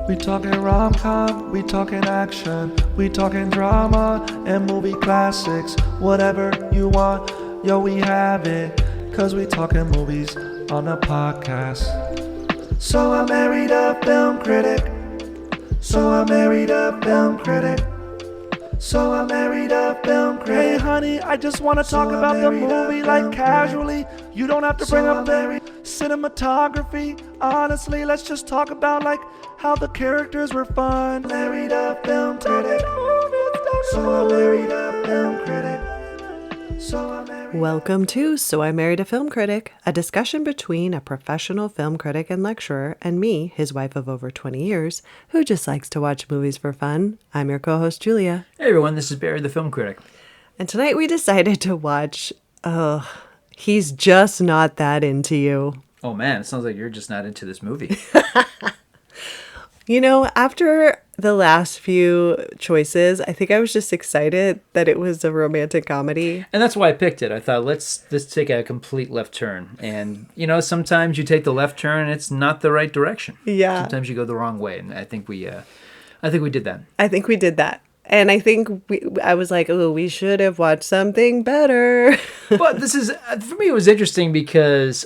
We talking rom-com, we talking action, we talking drama and movie classics. Whatever you want, yo, we have it. Cause we talking movies on the podcast. So I married a film critic. So I married a film critic. So I married a film critic. Hey honey, I just want to talk about the movie like casually. You don't have to bring up the cinematography. Honestly, let's just talk about like how the characters were fun. Married a film critic. So I married a film critic. So I married. Welcome to So I Married a Film Critic, a discussion between a professional film critic and lecturer and me, his wife of over 20 years, who just likes to watch movies for fun. I'm your co-host, Julia. Hey everyone, this is Barry the Film Critic. And tonight we decided to watch, He's Just Not That Into You. Oh man, it sounds like you're just not into this movie. You know, after the last few choices, I think I was just excited that it was a romantic comedy. And that's why I picked it. I thought, let's take a complete left turn. And, you know, sometimes you take the left turn and it's not the right direction. Yeah. Sometimes you go the wrong way. And I think we did that. I think we did that. And I think I was like, oh, we should have watched something better. But this is, for me, it was interesting because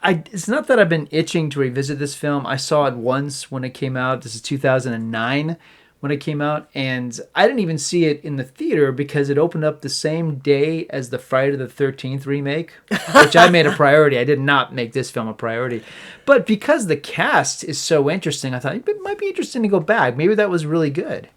it's not that I've been itching to revisit this film. I saw it once when it came out. This is 2009 when it came out. And I didn't even see it in the theater because it opened up the same day as the Friday the 13th remake, which I made a priority. I did not make this film a priority. But because the cast is so interesting, I thought it might be interesting to go back. Maybe that was really good.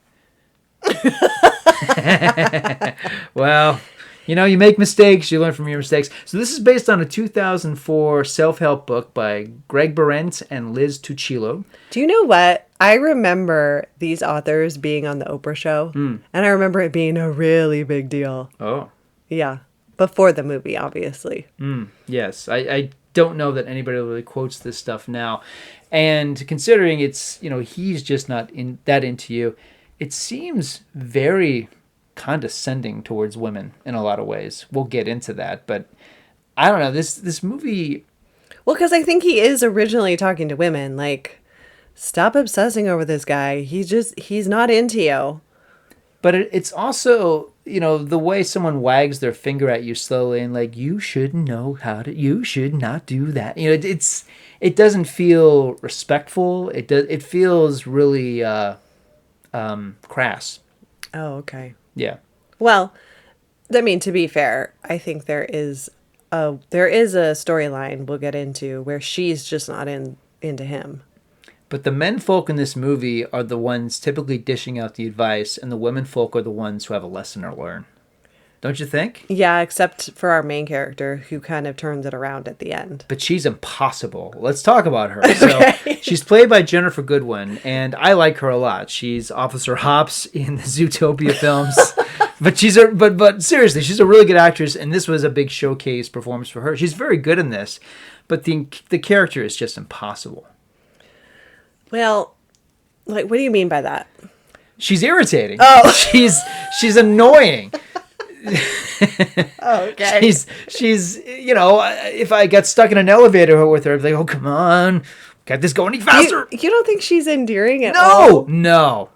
Well, you know, you make mistakes, you learn from your mistakes. So this is based on a 2004 self-help book by Greg Behrendt and Liz Tuccillo. Do you know what? I remember these authors being on the Oprah show, and I remember it being a really big deal. Oh. Yeah. Before the movie, obviously. Yes. I don't know that anybody really quotes this stuff now. And considering it's, you know, he's just not that into you, it seems very condescending towards women in a lot of ways. We'll get into that, but I don't know, this movie. Well, because I think he is originally talking to women, like, stop obsessing over this guy. He's not into you. But it's also, you know, the way someone wags their finger at you slowly and like, you should know you should not do that. You know, it doesn't feel respectful. It feels really crass. Oh, okay. Yeah. Well, I mean, to be fair, I think there is a storyline we'll get into where she's just not into him. But the men folk in this movie are the ones typically dishing out the advice, and the women folk are the ones who have a lesson to learn. Don't you think? Yeah, except for our main character, who kind of turns it around at the end. But she's impossible. Let's talk about her. Okay. So she's played by Jennifer Goodwin, and I like her a lot. She's Officer Hops in the Zootopia films. But seriously, she's a really good actress, and this was a big showcase performance for her. She's very good in this, but the character is just impossible. Well, like, what do you mean by that? She's irritating. Oh, she's annoying. Oh, okay. She's you know, if I got stuck in an elevator with her, I'd be like, oh come on, can't this go any faster? You don't think she's endearing at all? No.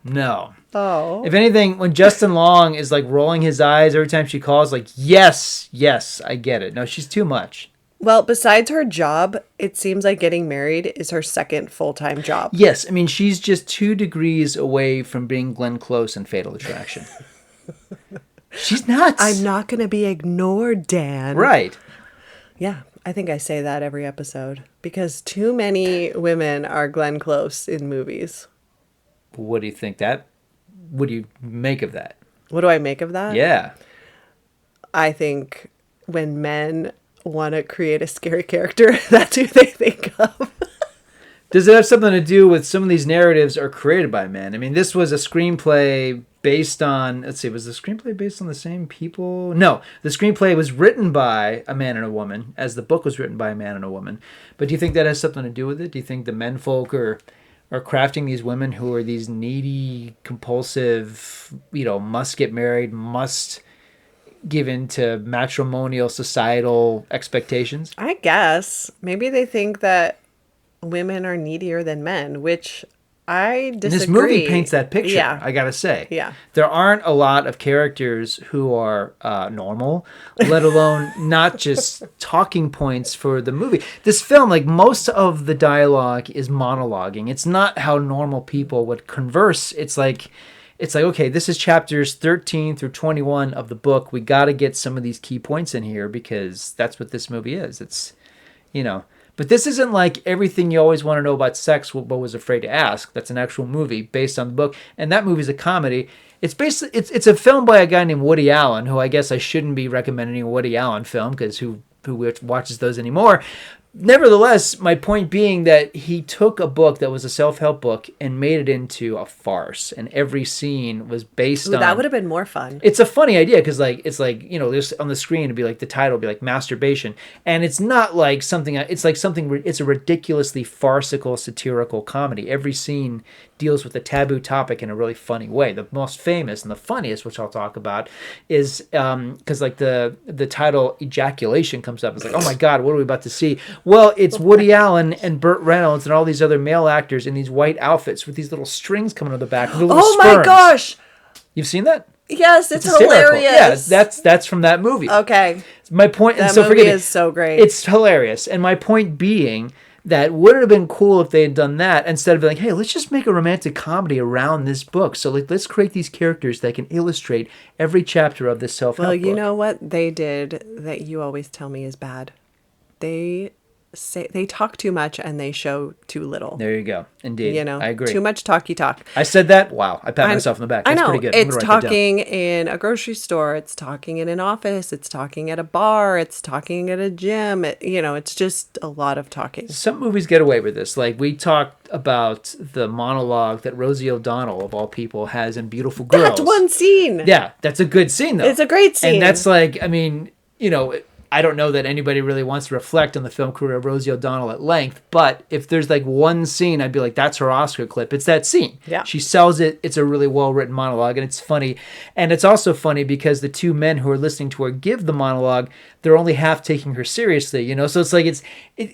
Oh. If anything, when Justin Long is like rolling his eyes every time she calls, like, yes, I get it. No, she's too much. Well, besides her job, it seems like getting married is her second full-time job. Yes, I mean, she's just 2 degrees away from being Glenn Close in Fatal Attraction. She's nuts. I'm not going to be ignored, Dan. Right. Yeah, I think I say that every episode because too many women are Glenn Close in movies. What do you make of that? What do I make of that? Yeah. I think when men want to create a scary character, that's who they think of. Does it have something to do with some of these narratives are created by men? I mean, this was a screenplay based on, let's see, was the screenplay based on the same people? No, the screenplay was written by a man and a woman, as the book was written by a man and a woman. But do you think that has something to do with it? Do you think the men folk are crafting these women who are these needy, compulsive, you know, must get married, must give in to matrimonial societal expectations? I guess. Maybe they think that women are needier than men, which I disagree. And this movie paints that picture, Yeah. I gotta say. Yeah. There aren't a lot of characters who are normal, let alone not just talking points for the movie. This film, like most of the dialogue is monologuing. It's not how normal people would converse. It's like, okay, this is chapters 13 through 21 of the book. We got to get some of these key points in here because that's what this movie is. It's, but this isn't like Everything You Always Want to Know About Sex, but Was Afraid to Ask. That's an actual movie based on the book. And that movie's a comedy. It's basically, it's a film by a guy named Woody Allen, who I guess I shouldn't be recommending a Woody Allen film because who watches those anymore. Nevertheless, my point being that he took a book that was a self-help book and made it into a farce, and every scene was based on... That would have been more fun. It's a funny idea because, there's on the screen it'd be like the title would be like masturbation, and it's not like something. It's like something. It's a ridiculously farcical, satirical comedy. Every scene deals with a taboo topic in a really funny way. The most famous and the funniest, which I'll talk about, is because like the title ejaculation comes up. It's like, oh my God, what are we about to see? Well, it's Woody Allen and Burt Reynolds and all these other male actors in these white outfits with these little strings coming on the back. Oh my gosh! You've seen that? Yes, it's Yeah, hilarious. that's from that movie. Okay. My point. That and so movie forget is so great. It's hilarious. And my point being that would have been cool if they had done that instead of like, hey, let's just make a romantic comedy around this book. So like, let's create these characters that can illustrate every chapter of this self-help book. Well, you know what they did that you always tell me is bad? They talk too much and they show too little. There you go. Indeed. I agree. Too much talky talk. I said that. Wow. I pat myself on the back. That's pretty good. It's talking in a grocery store. It's talking in an office. It's talking at a bar. It's talking at a gym. It's just a lot of talking. Some movies get away with this. Like we talked about the monologue that Rosie O'Donnell, of all people, has in Beautiful Girls. That's one scene. Yeah. That's a good scene, though. It's a great scene. And that's like, I mean, I don't know that anybody really wants to reflect on the film career of Rosie O'Donnell at length, but if there's like one scene, I'd be like, that's her Oscar clip. It's that scene. Yeah. She sells it. It's a really well-written monologue, and it's funny. And it's also funny because the two men who are listening to her give the monologue, they're only half taking her seriously, So it's like,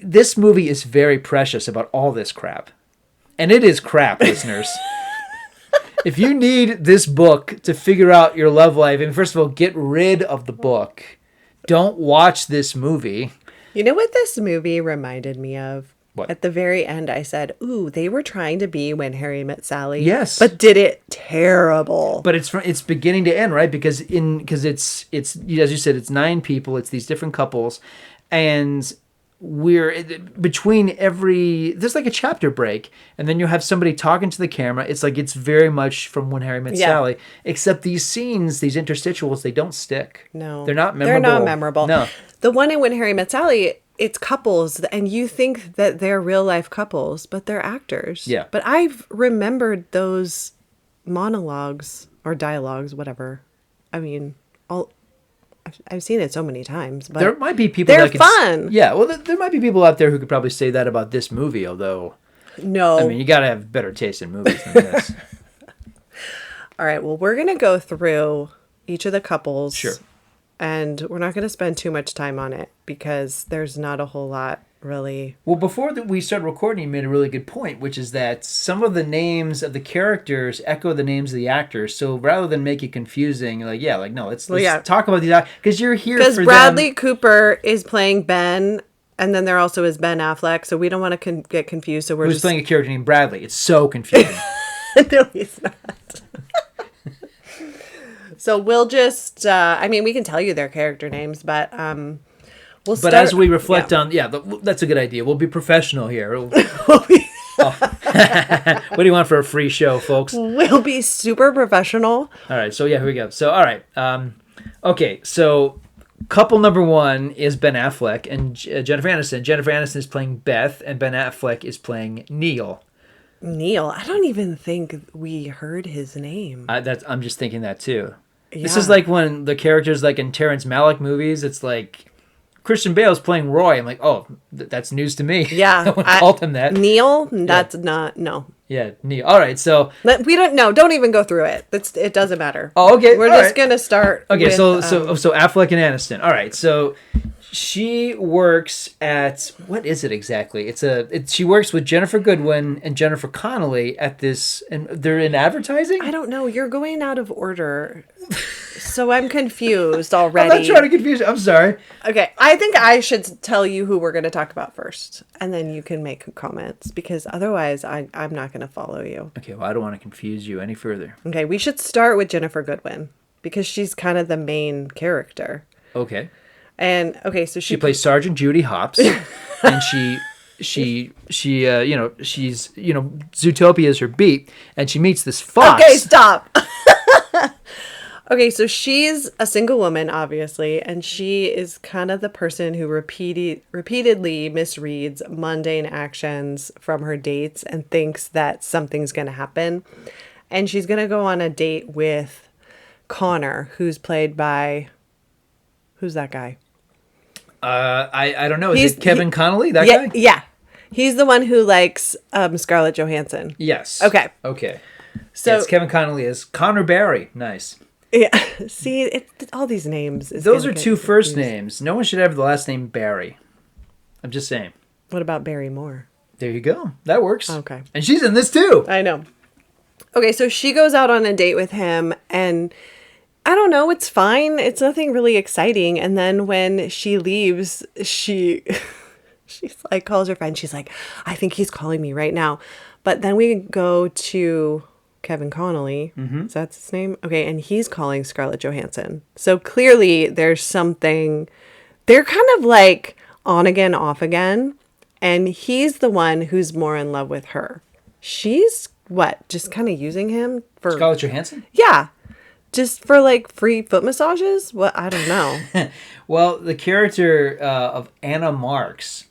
this movie is very precious about all this crap. And it is crap, listeners. If you need this book to figure out your love life, and first of all, get rid of the book. Don't watch this movie. You know what this movie reminded me of? What? At the very end, I said, ooh, they were trying to be When Harry Met Sally. Yes. But did it terrible. But it's beginning to end, right? Because it's as you said, it's 9 people. It's these different couples. And there's like a chapter break, and then you have somebody talking to the camera. It's like, it's very much from When Harry Met Sally, except these scenes, these interstitials, they don't stick. No. They're not memorable. They're not memorable. No. The one in When Harry Met Sally, it's couples, and you think that they're real life couples, but they're actors. Yeah. But I've remembered those monologues or dialogues, whatever. I mean, I've seen it so many times, but there might be people they're that fun. Yeah, well, there might be people out there who could probably say that about this movie, although no, I mean, you got to have better taste in movies than this. All right, well, we're gonna go through each of the couples, Sure, and we're not gonna spend too much time on it because there's not a whole lot really. Well, before we started recording, you made a really good point, which is that some of the names of the characters echo the names of the actors. So rather than make it confusing, no, let's talk about these actors because you're here for them. Because Bradley Cooper is playing Ben, and then there also is Ben Affleck, so we don't want to get confused. So Who's playing a character named Bradley? It's so confusing. No, he's not. So we'll just, we can tell you their character names, but we'll start. But as we reflect on, that's a good idea. We'll be professional here. What do you want for a free show, folks? We'll be super professional. All right, so here we go. So, all right. Okay, so couple number 1 is Ben Affleck and Jennifer Aniston. Jennifer Aniston is playing Beth, and Ben Affleck is playing Neil. Neil, I don't even think we heard his name. I'm just thinking that too. Yeah. This is like when the characters like in Terrence Malick movies, it's like Christian Bale's playing Roy. I'm like, oh, that's news to me. Yeah. No one called him that. Neil? That's not, no. Yeah, Neil. All right, so. We don't know. Don't even go through it. It doesn't matter. Oh, okay. We're just going to start. Okay, with, so Affleck and Aniston. All right, so She works at, what is it exactly? She works with Jennifer Goodwin and Jennifer Connelly at this, and they're in advertising? I don't know. You're going out of order. So I'm confused already. I'm not trying to confuse you. I'm sorry. Okay, I think I should tell you who we're going to talk about first, and then you can make comments, because otherwise I'm not going to follow you. Okay, well, I don't want to confuse you any further. Okay, we should start with Jennifer Goodwin, because she's kind of the main character. Okay. And okay, so she plays Sergeant Judy Hopps, and she's Zootopia is her beat, and she meets this fox. Okay, stop. Okay, so she's a single woman, obviously, and she is kind of the person who repeatedly misreads mundane actions from her dates and thinks that something's going to happen. And she's going to go on a date with Connor, who's played by... Who's that guy? I don't know. Is it Kevin Connolly, that guy? Yeah. He's the one who likes Scarlett Johansson. Yes. Okay. So it's Kevin Connolly as Connor Barry. Nice. Yeah. See, all these names. Those are two first names. No one should have the last name Barry. I'm just saying. What about Barry Moore? There you go. That works. Okay. And she's in this too. I know. Okay, so she goes out on a date with him, and I don't know, it's fine. It's nothing really exciting. And then when she leaves, she's like, calls her friend. She's like, I think he's calling me right now. But then we go to Kevin Connolly. Mm-hmm. Is that his name? Okay, and he's calling Scarlett Johansson. So clearly there's something, they're kind of like on again, off again. And he's the one who's more in love with her. She's what? Just kind of using him for Scarlett Johansson? Yeah. Just for like free foot massages? What? I don't know. Well, the character of Anna Marks,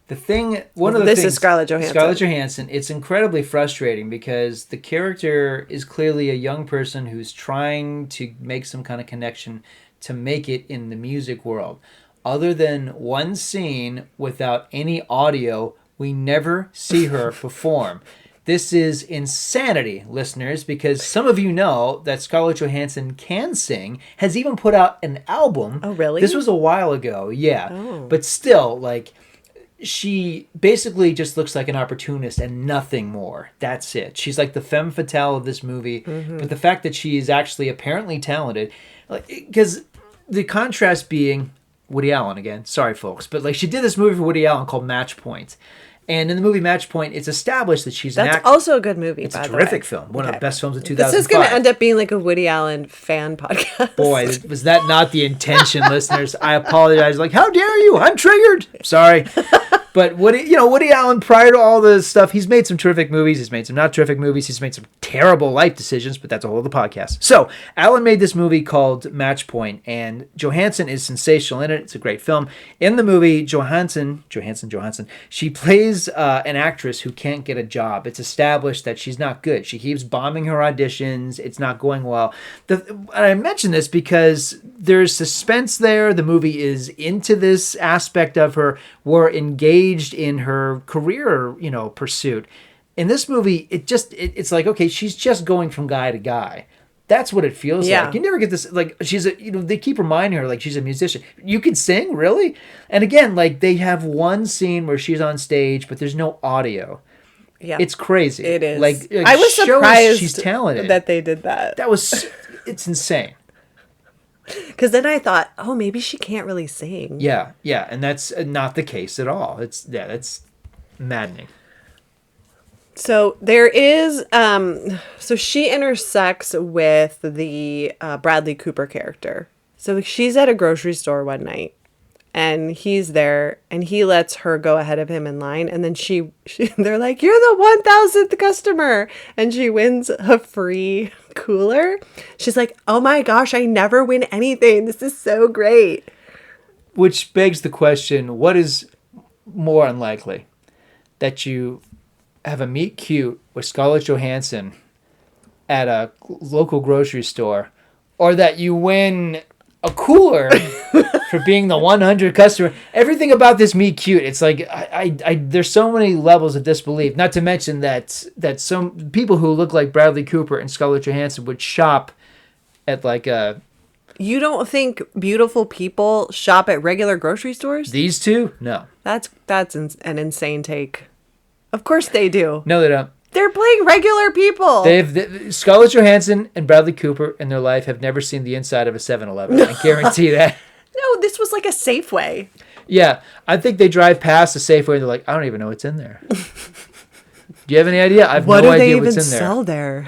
this is Scarlett Johansson. Scarlett Johansson. It's incredibly frustrating because the character is clearly a young person who's trying to make some kind of connection to make it in the music world. Other than one scene without any audio, we never see her perform. This is insanity, listeners, because some of you know that Scarlett Johansson can sing, has even put out an album. Oh, really? This was a while ago, yeah. Oh. But still, like, she basically just looks like an opportunist and nothing more. That's it. She's like the femme fatale of this movie. Mm-hmm. But the fact that she is actually apparently talented, because the contrast being Woody Allen again. Sorry, folks. But like she did this movie for Woody Allen called Match Point. And in the movie Match Point, it's established that she's an actress. That's also a good movie, It's by a the terrific way. film. One of the best films of 2005. This is going to end up being like a Woody Allen fan podcast. Boy, was that not the intention, listeners? I apologize. Like, how dare you? I'm triggered. Sorry. But Woody Allen, prior to all this stuff, he's made some terrific movies. He's made some not terrific movies. He's made some terrible life decisions, but that's a whole other podcast. So, Allen made this movie called Match Point, and Johansson is sensational in it. It's a great film. In the movie, Johansson, she plays an actress who can't get a job. It's established that she's not good. She keeps bombing her auditions. It's not going well. I mention this because there's suspense there. The movie is into this aspect of her. We're engaged in her career, pursuit. In this movie, it's like, okay, she's just going from guy to guy. That's what it feels like. You never get this, like, they keep reminding her, like, she's a musician. You can sing, really? And again, like, they have one scene where she's on stage, but there's no audio. Yeah. It's crazy. It is. Like I was surprised she's talented. that they did that. It's insane. Because then I thought, oh, maybe she can't really sing. Yeah, and that's not the case at all. That's maddening. So there is, so she intersects with the Bradley Cooper character. So she's at a grocery store one night, and he's there, and he lets her go ahead of him in line, and then they're like, "You're the 1,000th customer," and she wins a free cooler. She's like, "Oh my gosh, I never win anything. This is so great." Which begs the question, what is more unlikely? That you have a meet cute with Scarlett Johansson at a local grocery store, or that you win a cooler for being the 100th customer? Everything about this meet cute, it's like I there's so many levels of disbelief. Not to mention that some people who look like Bradley Cooper and Scarlett Johansson would shop at like a You don't think beautiful people shop at regular grocery stores? These two? No. That's an insane take. Of course they do. No, they don't. They're playing regular people. Scarlett Johansson and Bradley Cooper in their life have never seen the inside of a 7-Eleven. I guarantee that. No, this was like a Safeway. Yeah, I think they drive past a Safeway and they're like, I don't even know what's in there. Do you have any idea? I have no idea what's in there. What do they even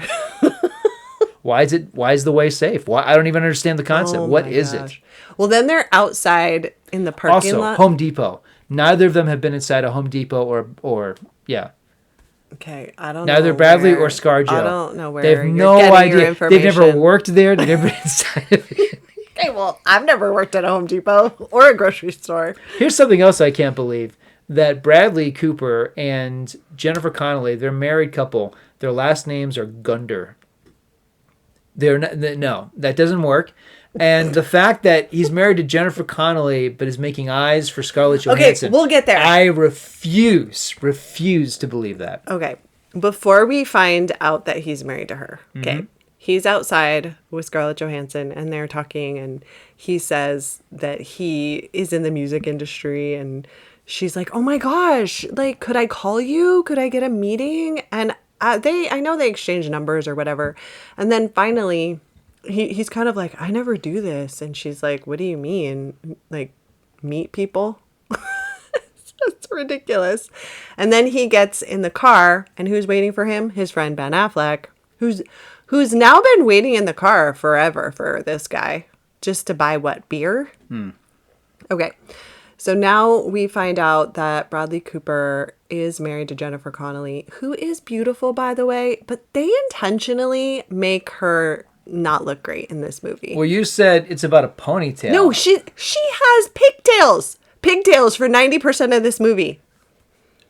sell there? Why is the way safe? Why? I don't even understand the concept. What is it? Well, then they're outside in the parking lot. Also, Home Depot. Neither of them have been inside a Home Depot or yeah. Okay, I don't know. Neither Bradley or ScarJo. I don't know where they have you're no getting idea. your information. They've never worked there. They've never been inside of it. Okay, well, I've never worked at a Home Depot or a grocery store. Here's something else I can't believe. That Bradley Cooper and Jennifer Connelly, they're a married couple. Their last names are Gunder. No, that doesn't work. And the fact that he's married to Jennifer Connelly but is making eyes for Scarlett Johansson. Okay, we'll get there. I refuse to believe that. Okay, before we find out that he's married to her, okay, he's outside with Scarlett Johansson and they're talking and he says that he is in the music industry and she's like, oh my gosh, like, could I call you? Could I get a meeting? And I know they exchange numbers or whatever. And then finally, he's kind of like, I never do this. And she's like, what do you mean? Like, meet people? It's ridiculous. And then he gets in the car and who's waiting for him? His friend Ben Affleck, who's now been waiting in the car forever for this guy just to buy what, beer? Okay. So now we find out that Bradley Cooper is married to Jennifer Connelly, who is beautiful, by the way, but they intentionally make her not look great in this movie. Well, you said it's about a ponytail. No, she has pigtails. Pigtails for 90% of this movie.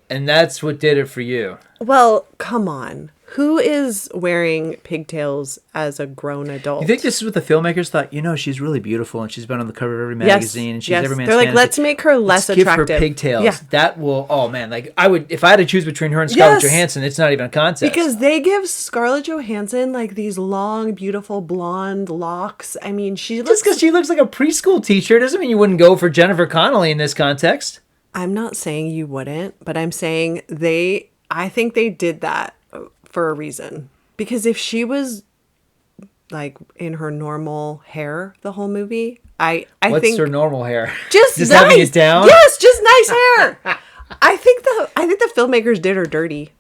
And that's what did it for you. Well, come on. Who is wearing pigtails as a grown adult? You think this is what the filmmakers thought? You know, she's really beautiful and she's been on the cover of every magazine and she's every man's They're like, fantasy. let's make her less attractive. Give her pigtails. Yeah. That will, oh man, like if I had to choose between her and Scarlett Johansson, it's not even a contest. Because they give Scarlett Johansson like these long, beautiful blonde locks. I mean, just because she looks like a preschool teacher doesn't mean you wouldn't go for Jennifer Connelly in this context. I'm not saying you wouldn't, but I'm saying I think they did that for a reason. Because if she was like in her normal hair the whole movie, I think What's her normal hair? Just nice. Having it down? Yes, just nice hair. I think the filmmakers did her dirty.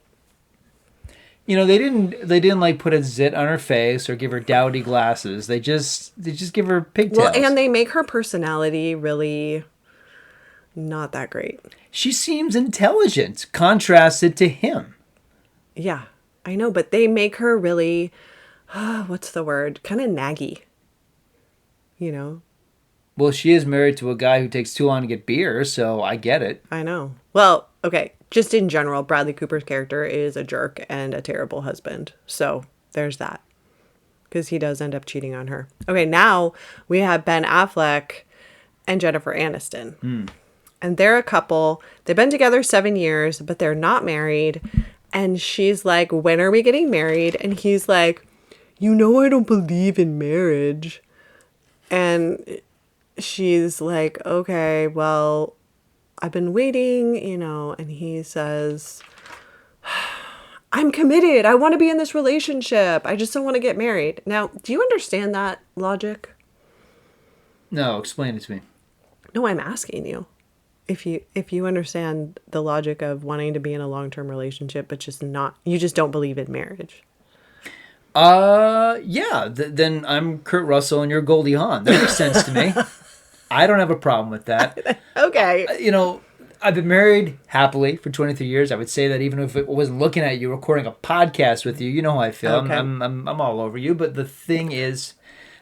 You know, they didn't like put a zit on her face or give her dowdy glasses. They just give her pigtails. Well, and they make her personality really not that great. She seems intelligent, contrasted to him. Yeah, I know, but they make her really, what's the word? Kind of naggy. You know? Well, she is married to a guy who takes too long to get beer, so I get it. I know. Well, okay, just in general, Bradley Cooper's character is a jerk and a terrible husband. So there's that. Because he does end up cheating on her. Okay, now we have Ben Affleck and Jennifer Aniston. And they're a couple. They've been together 7 years, but they're not married. And she's like, when are we getting married? And he's like, you know, I don't believe in marriage. And she's like, okay, well, I've been waiting, you know. And he says, I'm committed. I want to be in this relationship. I just don't want to get married. Now, do you understand that logic? No, explain it to me. No, I'm asking you. If you understand the logic of wanting to be in a long-term relationship, but you just don't believe in marriage. Yeah. Then I'm Kurt Russell and you're Goldie Hawn. That makes sense to me. I don't have a problem with that. Okay. You know, I've been married happily for 23 years. I would say that even if it wasn't looking at you, recording a podcast with you, you know how I feel. Okay. I'm all over you. But the fact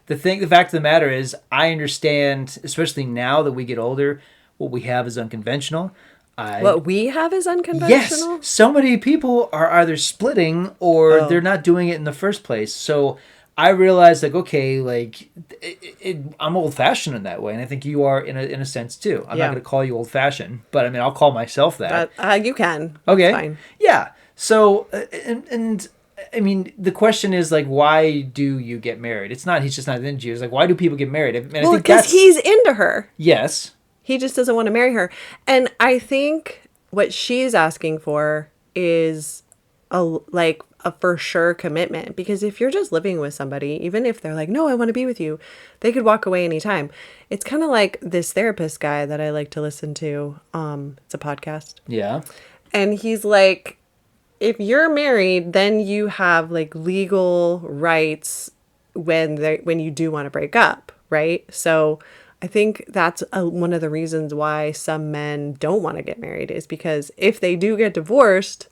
of the matter is, I understand, especially now that we get older, what we have is unconventional. What we have is unconventional? Yes. So many people are either splitting or they're not doing it in the first place. So I realized, like, okay, like, I'm old-fashioned in that way. And I think you are in a sense, too. I'm not going to call you old-fashioned, but, I mean, I'll call myself that. You can. Okay. It's fine. Yeah. So, and I mean, the question is like, why do you get married? It's not, he's just not into you. It's like, why do people get married? And I Well, think because that's, he's into her. yes. He just doesn't want to marry her. And I think what she's asking for is a for sure commitment. Because if you're just living with somebody, even if they're like, no, I want to be with you, they could walk away anytime. It's kind of like this therapist guy that I like to listen to. It's a podcast. Yeah. And he's like, if you're married, then you have like legal rights when you do want to break up, right? So I think that's one of the reasons why some men don't want to get married is because if they do get divorced,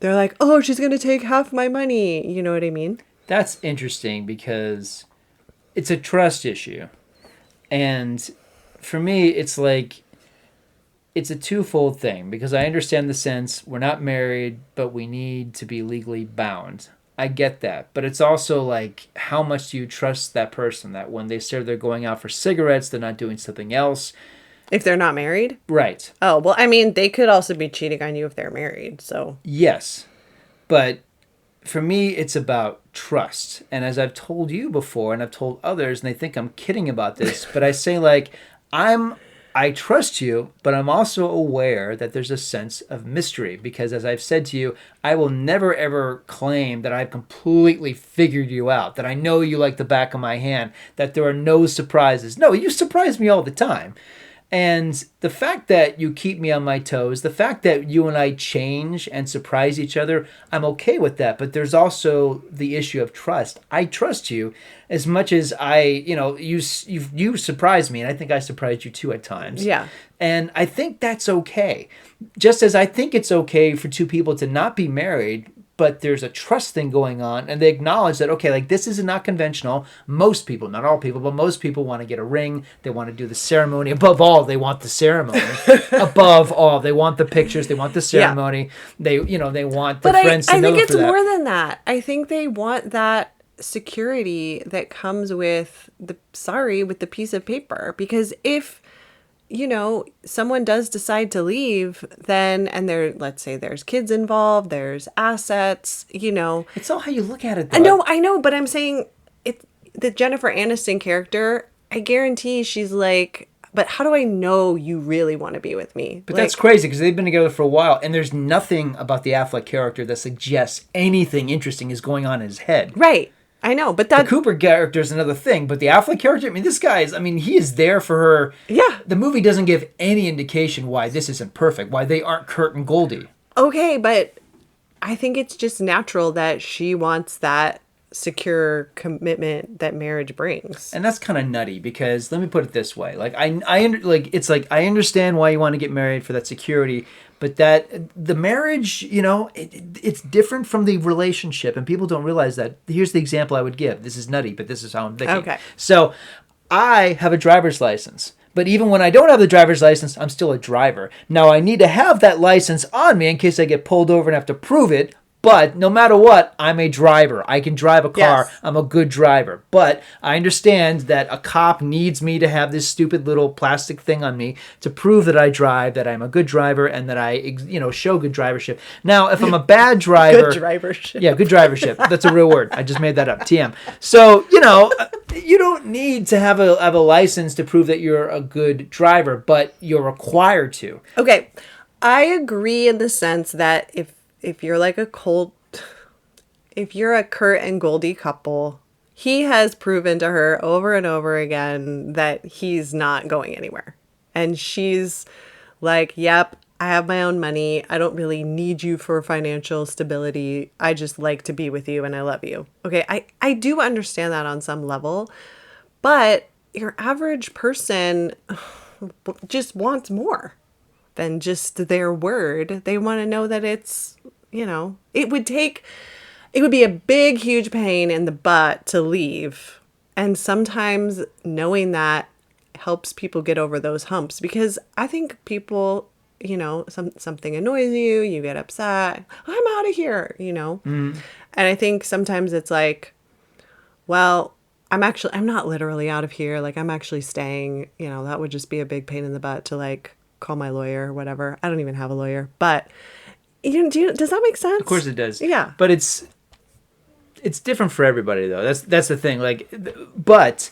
they're like, oh, she's going to take half my money. You know what I mean? That's interesting because it's a trust issue. And for me, it's like, it's a twofold thing because I understand the sense we're not married, but we need to be legally bound. I get that. But it's also like, how much do you trust that person that when they say they're going out for cigarettes, they're not doing something else? If they're not married? Right. Oh, well, I mean, they could also be cheating on you if they're married. So, yes. But for me, it's about trust. And as I've told you before, and I've told others, and they think I'm kidding about this, but I say like, I trust you, but I'm also aware that there's a sense of mystery because as I've said to you, I will never ever claim that I've completely figured you out, that I know you like the back of my hand, that there are no surprises. No, you surprise me all the time. And the fact that you keep me on my toes, the fact that you and I change and surprise each other, I'm okay with that. But there's also the issue of trust. I trust you as much as you surprise me, and I think I surprised you too at times. yeah. And I think that's okay. Just as I think it's okay for two people to not be married, but there's a trust thing going on, and they acknowledge that, okay, like this is not conventional. Most people, not all people, but most people want to get a ring. They want to do the ceremony. Above all, they want the ceremony. Above all, they want the pictures. They want the ceremony. Yeah. They want the friends to know them for that. I think it's more than that. I think they want that security that comes with with the piece of paper. Because if someone does decide to leave, then, and let's say there's kids involved, there's assets, It's all how you look at it, though. I know, but I'm saying the Jennifer Aniston character, I guarantee she's like, but how do I know you really want to be with me? But that's crazy because they've been together for a while, and there's nothing about the Affleck character that suggests anything interesting is going on in his head. Right. I know, but the Cooper character is another thing, but the Affleck character, I mean, this guy is, he is there for her. Yeah. The movie doesn't give any indication why this isn't perfect, why they aren't Kurt and Goldie. Okay, but I think it's just natural that she wants that secure commitment that marriage brings. And that's kind of nutty because let me put it this way. Like, I understand why you want to get married for that security, but that the marriage, it's different from the relationship, and people don't realize that. Here's the example I would give. This is nutty, but this is how I'm thinking. Okay. So I have a driver's license, but even when I don't have the driver's license, I'm still a driver. Now I need to have that license on me in case I get pulled over and have to prove it. But no matter what, I'm a driver. I can drive a car. Yes. I'm a good driver. But I understand that a cop needs me to have this stupid little plastic thing on me to prove that I drive, that I'm a good driver, and that I, show good drivership. Now, if I'm a bad driver... Good drivership. Yeah, good drivership. That's a real word. I just made that up. TM. So, you don't need to have a license to prove that you're a good driver, but you're required to. Okay. I agree in the sense that if you're like if you're a Kurt and Goldie couple, he has proven to her over and over again that he's not going anywhere. And she's like, yep, I have my own money. I don't really need you for financial stability. I just like to be with you and I love you. Okay, I do understand that on some level, but your average person just wants more than just their word. They want to know that it's, it would be a big, huge pain in the butt to leave. And sometimes knowing that helps people get over those humps, because I think people, something annoys you, you get upset, I'm out of here, And I think sometimes it's like, well, I'm not literally out of here. Like, I'm actually staying, that would just be a big pain in the butt to like call my lawyer or whatever. I don't even have a lawyer, but does that make sense? Of course it does. Yeah. But it's it's different for everybody though. That's the thing. Like, but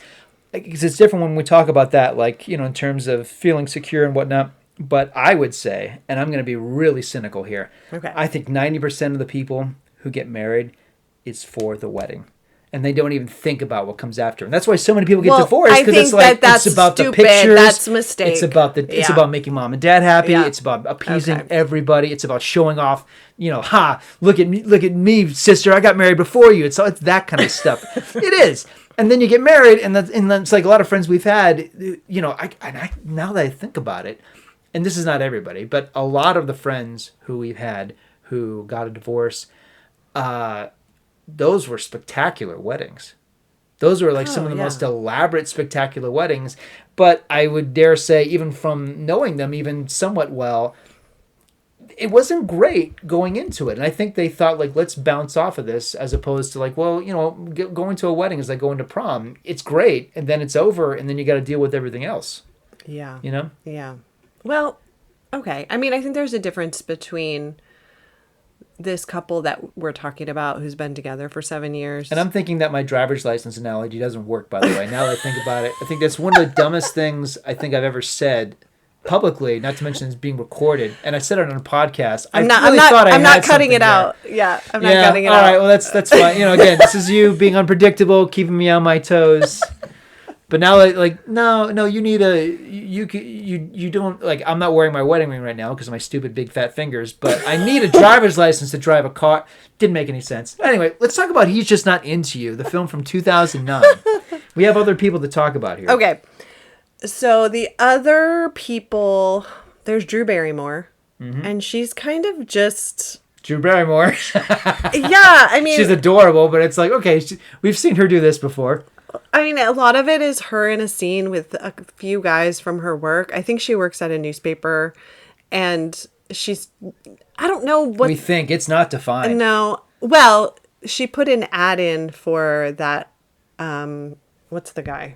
because it's different when we talk about that, like, in terms of feeling secure and whatnot. But I would say, and I'm going to be really cynical here. Okay. I think 90% of the people who get married, it's for the wedding. And they don't even think about what comes after. And that's why so many people get divorced, because it's like that's it's about stupid. the pictures. That's a mistake. It's about making mom and dad happy. Yeah. It's about appeasing everybody. It's about showing off, look at me, sister, I got married before you. It's that kind of stuff. It is. And then you get married, and then it's like a lot of friends we've had, I now that I think about it, and this is not everybody, but a lot of the friends who we've had who got a divorce, those were spectacular weddings. Those were like some of the most elaborate, spectacular weddings. But I would dare say, even from knowing them even somewhat well, it wasn't great going into it. And I think they thought, like, let's bounce off of this, as opposed to like, well, going to a wedding is like going to prom. It's great, and then it's over, and then you got to deal with everything else. Yeah. Yeah. Well, okay. I mean, I think there's a difference between this couple that we're talking about who's been together for 7 years. And I'm thinking that my driver's license analogy doesn't work, by the way. Now that I think about it, I think that's one of the dumbest things I think I've ever said publicly, not to mention it's being recorded. And I said it on a podcast. I'm not cutting it out. Yeah, I'm not cutting it out. All right, well, that's fine. Again, this is you being unpredictable, keeping me on my toes. But now, no, you need you don't, like, I'm not wearing my wedding ring right now because of my stupid big fat fingers, but I need a driver's license to drive a car. Didn't make any sense. Anyway, let's talk about He's Just Not Into You, the film from 2009. We have other people to talk about here. Okay. So the other people, there's Drew Barrymore, and she's kind of just... Drew Barrymore. Yeah, I mean... She's adorable, but it's like, okay, we've seen her do this before. I mean, a lot of it is her in a scene with a few guys from her work. I think she works at a newspaper, and I don't know what... We think it's not defined. No. Well, she put an ad in for that, what's the guy?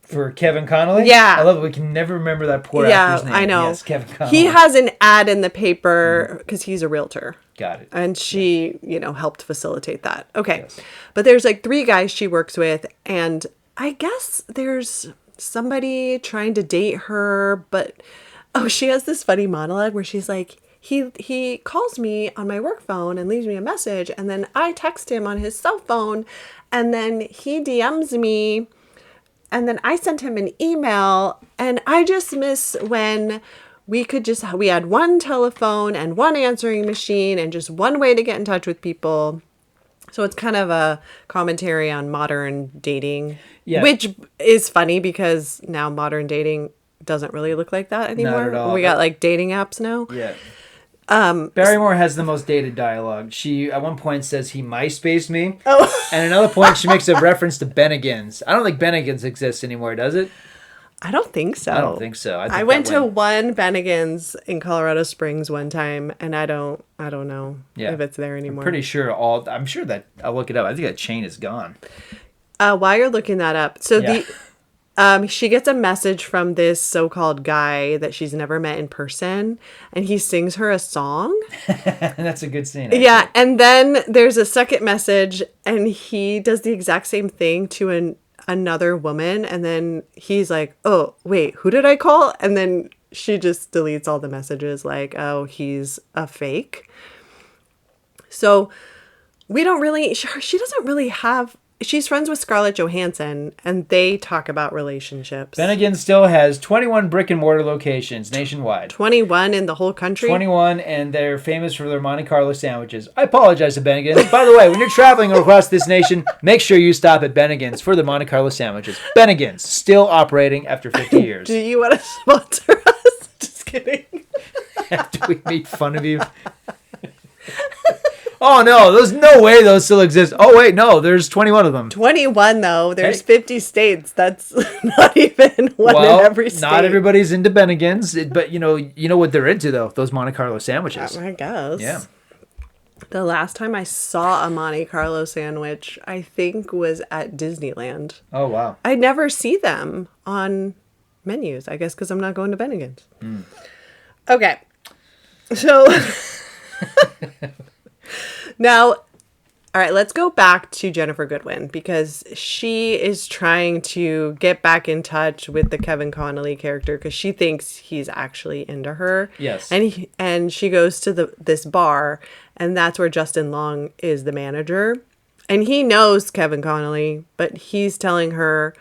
For Kevin Connolly? Yeah. I love it. We can never remember that poor actor's name. I know. Yes, Kevin Connolly. He has an ad in the paper because he's a realtor. Got it. And she, helped facilitate that. Okay. Yes. But there's like 3 guys she works with, and I guess there's somebody trying to date her, but she has this funny monologue where she's like, he calls me on my work phone and leaves me a message, and then I text him on his cell phone, and then he DMs me, and then I sent him an email, and I just miss when we had one telephone and one answering machine and just one way to get in touch with people. So it's kind of a commentary on modern dating, which is funny because now modern dating doesn't really look like that anymore. Not at all. We got like dating apps now. Yeah. Barrymore has the most dated dialogue. She at one point says he MySpaced me. Oh. And another point she makes a reference to Bennigan's. I don't think Bennigan's exists anymore, does it? I don't think so. I don't think so. I went to one Bennigan's in Colorado Springs one time, and I don't know if it's there anymore. I'm pretty sure I'm sure that I'll look it up. I think that chain is gone. While you're looking that up, so she gets a message from this so-called guy that she's never met in person, and he sings her a song. That's a good scene. Actually. Yeah, and then there's a second message, and he does the exact same thing to another woman, and then he's like, oh wait, who did I call? And then she just deletes all the messages like, oh, he's a fake. So she doesn't really have... She's friends with Scarlett Johansson, and they talk about relationships. Bennigan still has 21 brick and mortar locations nationwide. 21 in the whole country? 21, and they're famous for their Monte Carlo sandwiches. I apologize to Bennigan's. By the way, when you're traveling across this nation, make sure you stop at Bennigan's for the Monte Carlo sandwiches. Bennigan's, still operating after 50 years. Do you want to sponsor us? Just kidding. After we make fun of you. Oh, no, there's no way those still exist. Oh, wait, no, there's 21 of them. 21, though. There's 50 states. That's not even one in every state. Not everybody's into Bennigan's, but you know what they're into, though, those Monte Carlo sandwiches. I guess. Yeah. The last time I saw a Monte Carlo sandwich, I think, was at Disneyland. Oh, wow. I never see them on menus, I guess, because I'm not going to Bennigan's. Okay. So... Now, All right, let's go back to Jennifer Goodwin because she is trying to get back in touch with the Kevin Connolly character because she thinks he's actually into her. Yes. And she goes to this bar, and that's where Justin Long is the manager. And he knows Kevin Connolly, but he's telling her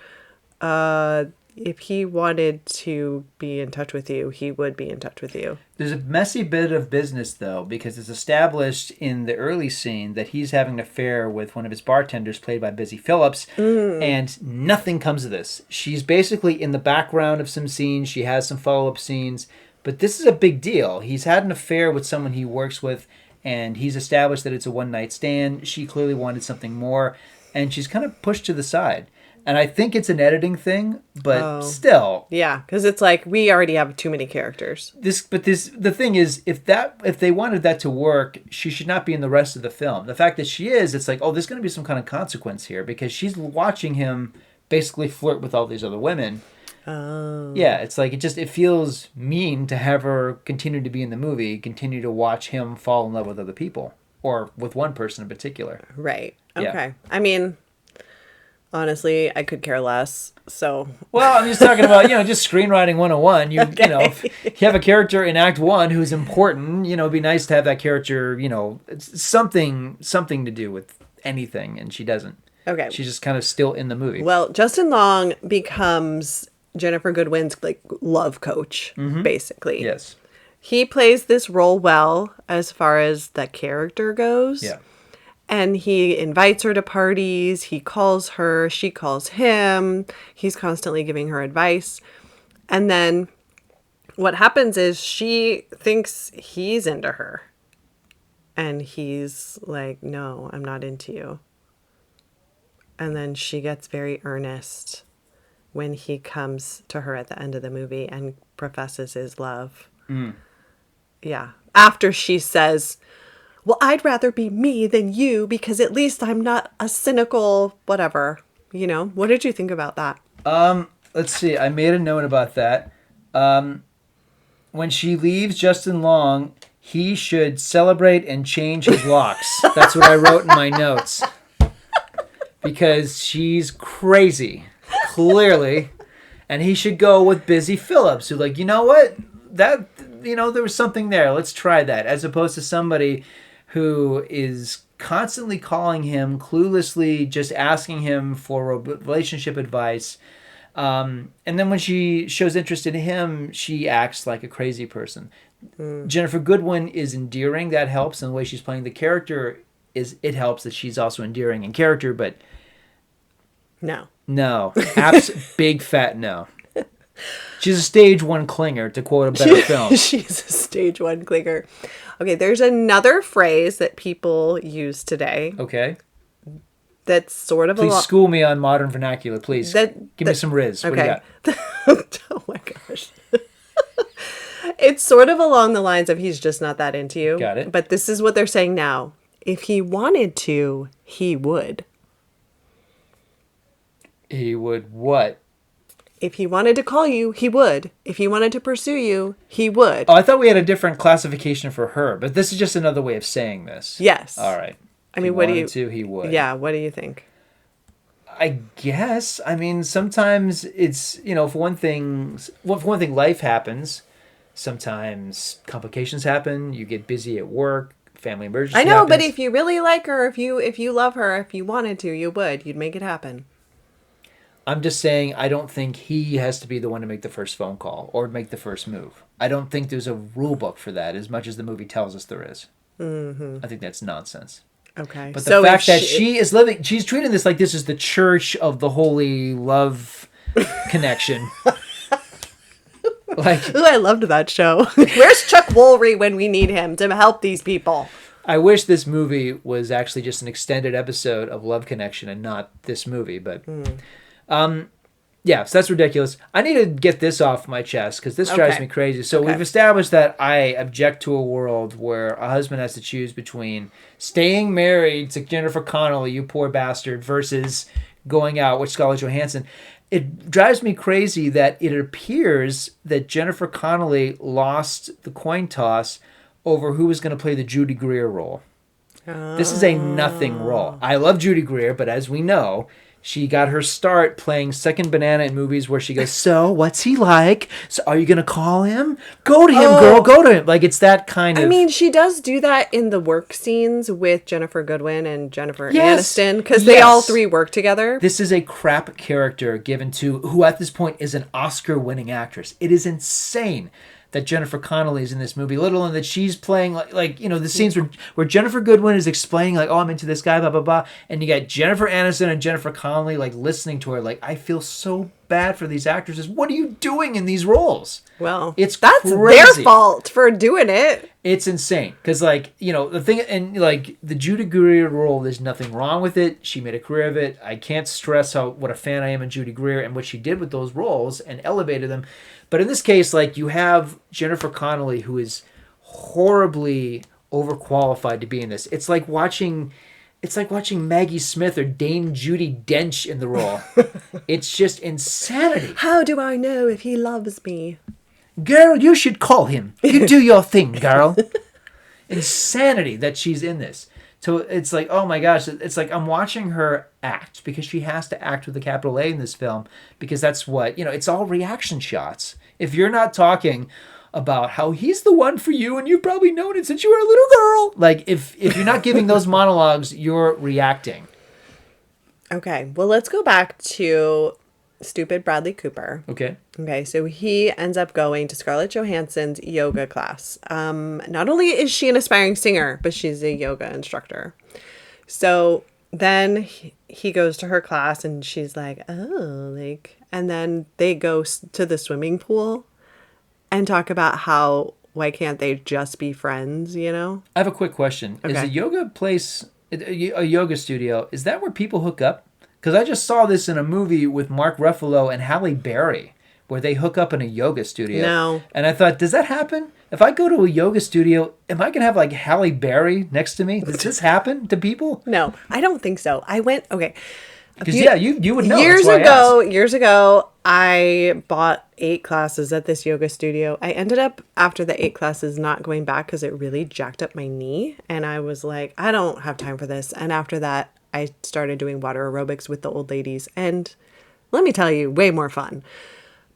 if he wanted to be in touch with you, he would be in touch with you. There's a messy bit of business, though, because it's established in the early scene that he's having an affair with one of his bartenders, played by Busy Phillips, and nothing comes of this. She's basically in the background of some scenes. She has some follow-up scenes, but this is a big deal. He's had an affair with someone he works with, and he's established that it's a one-night stand. She clearly wanted something more, and she's kind of pushed to the side. And I think it's an editing thing, but still. Yeah, because it's like we already have too many characters. The thing is, if they wanted that to work, she should not be in the rest of the film. The fact that she is, it's like, oh, there's going to be some kind of consequence here because she's watching him basically flirt with all these other women. Oh. Yeah, it's like it feels mean to have her continue to be in the movie, continue to watch him fall in love with other people or with one person in particular. Right. Okay. Yeah. I mean, honestly, I could care less. So, well, I'm just talking about, just screenwriting 101. You have a character in Act 1 who's important. It'd be nice to have that character, it's something to do with anything, and she doesn't. Okay. She's just kind of still in the movie. Well, Justin Long becomes Jennifer Goodwin's love coach, basically. Yes. He plays this role well as far as the character goes. Yeah. And he invites her to parties. He calls her. She calls him. He's constantly giving her advice. And then what happens is she thinks he's into her. And he's like, no, I'm not into you. And then she gets very earnest when he comes to her at the end of the movie and professes his love. Yeah. After she says, well, I'd rather be me than you because at least I'm not a cynical whatever. What did you think about that? Let's see. I made a note about that. When she leaves Justin Long, he should celebrate and change his locks. That's what I wrote in my notes. Because she's crazy, clearly. And he should go with Busy Phillips, who you know what? That, there was something there. Let's try that. As opposed to somebody who is constantly calling him, cluelessly just asking him for relationship advice. And then when she shows interest in him, she acts like a crazy person. Jennifer Goodwin is endearing. That helps. And the way she's playing the character, it helps that she's also endearing in character, but no. Big fat no. She's a stage 1 clinger, to quote a better film. She's a stage 1 clinger. Okay, there's another phrase that people use today. Okay. That's sort of Please school me on modern vernacular, please. Give me some riz. Okay. What do you got? Oh my gosh. It's sort of along the lines of he's just not that into you. Got it. But this is what they're saying now. If he wanted to, he would. He would what? If he wanted to call you, he would. If he wanted to pursue you, he would. Oh, I thought we had a different classification for her, but this is just another way of saying this. Yes. All right. I mean, what do you... He would. Yeah, what do you think? I guess. I mean, sometimes it's, for one thing, life happens. Sometimes complications happen. You get busy at work. Family emergency I know, happens. but if you really like her, if you love her, if you wanted to, you would. You'd make it happen. I'm just saying I don't think he has to be the one to make the first phone call or make the first move. I don't think there's a rule book for that as much as the movie tells us there is. Mm-hmm. I think that's nonsense. Okay. But the fact that she's treating this like this is the church of the holy love connection. Ooh, I loved that show. Where's Chuck Woolery when we need him to help these people? I wish this movie was actually just an extended episode of Love Connection and not this movie, but yeah, so that's ridiculous. I need to get this off my chest because this drives me crazy. So we've established that I object to a world where a husband has to choose between staying married to Jennifer Connelly, you poor bastard, versus going out with Scarlett Johansson. It drives me crazy that it appears that Jennifer Connelly lost the coin toss over who was going to play the Judy Greer role. This is a nothing role. I love Judy Greer, but as we know, she got her start playing second banana in movies where she goes, so what's he like? So are you going to call him? Go to him, girl. Go to him. Like, it's that kind of... I mean, she does do that in the work scenes with Jennifer Goodwin and Jennifer Yes. Aniston, because they all three work together. This is a crap character given to who at this point is an Oscar-winning actress. It is insane that Jennifer Connelly is in this movie, let alone that she's playing like the scenes where Jennifer Goodwin is explaining like, oh, I'm into this guy, blah, blah, blah. And you got Jennifer Aniston and Jennifer Connelly like listening to her like, I feel so bad for these actresses. What are you doing in these roles? Well, that's crazy. Their fault for doing it. It's insane. Because the thing, and like the Judy Greer role, there's nothing wrong with it. She made a career of it. I can't stress what a fan I am of Judy Greer and what she did with those roles and elevated them. But in this case, like, you have Jennifer Connelly, who is horribly overqualified to be in this. It's like watching Maggie Smith or Dame Judi Dench in the role. It's just insanity. How do I know if he loves me? Girl, you should call him. You do your thing, girl. Insanity that she's in this. So it's like, oh my gosh, it's like I'm watching her act because she has to act with a capital A in this film because that's what, it's all reaction shots. If you're not talking about how he's the one for you and you've probably known it since you were a little girl, like if you're not giving those monologues, you're reacting. Okay, well, let's go back to stupid Bradley Cooper. Okay, so he ends up going to Scarlett Johansson's yoga class. Not only is she an aspiring singer, but she's a yoga instructor. So then he goes to her class and she's like, and then they go to the swimming pool and talk about how, why can't they just be friends, I have a quick question. Okay. Is a yoga place, a yoga studio, is that where people hook up? Because I just saw this in a movie with Mark Ruffalo and Halle Berry, where they hook up in a yoga studio. No. And I thought, does that happen? If I go to a yoga studio, am I going to have like Halle Berry next to me? Does this happen to people? No, I don't think so. I went, okay. Because you would know. Years ago, I bought 8 classes at this yoga studio. I ended up, after the 8 classes, not going back because it really jacked up my knee. And I was like, I don't have time for this. And after that, I started doing water aerobics with the old ladies. And let me tell you, way more fun.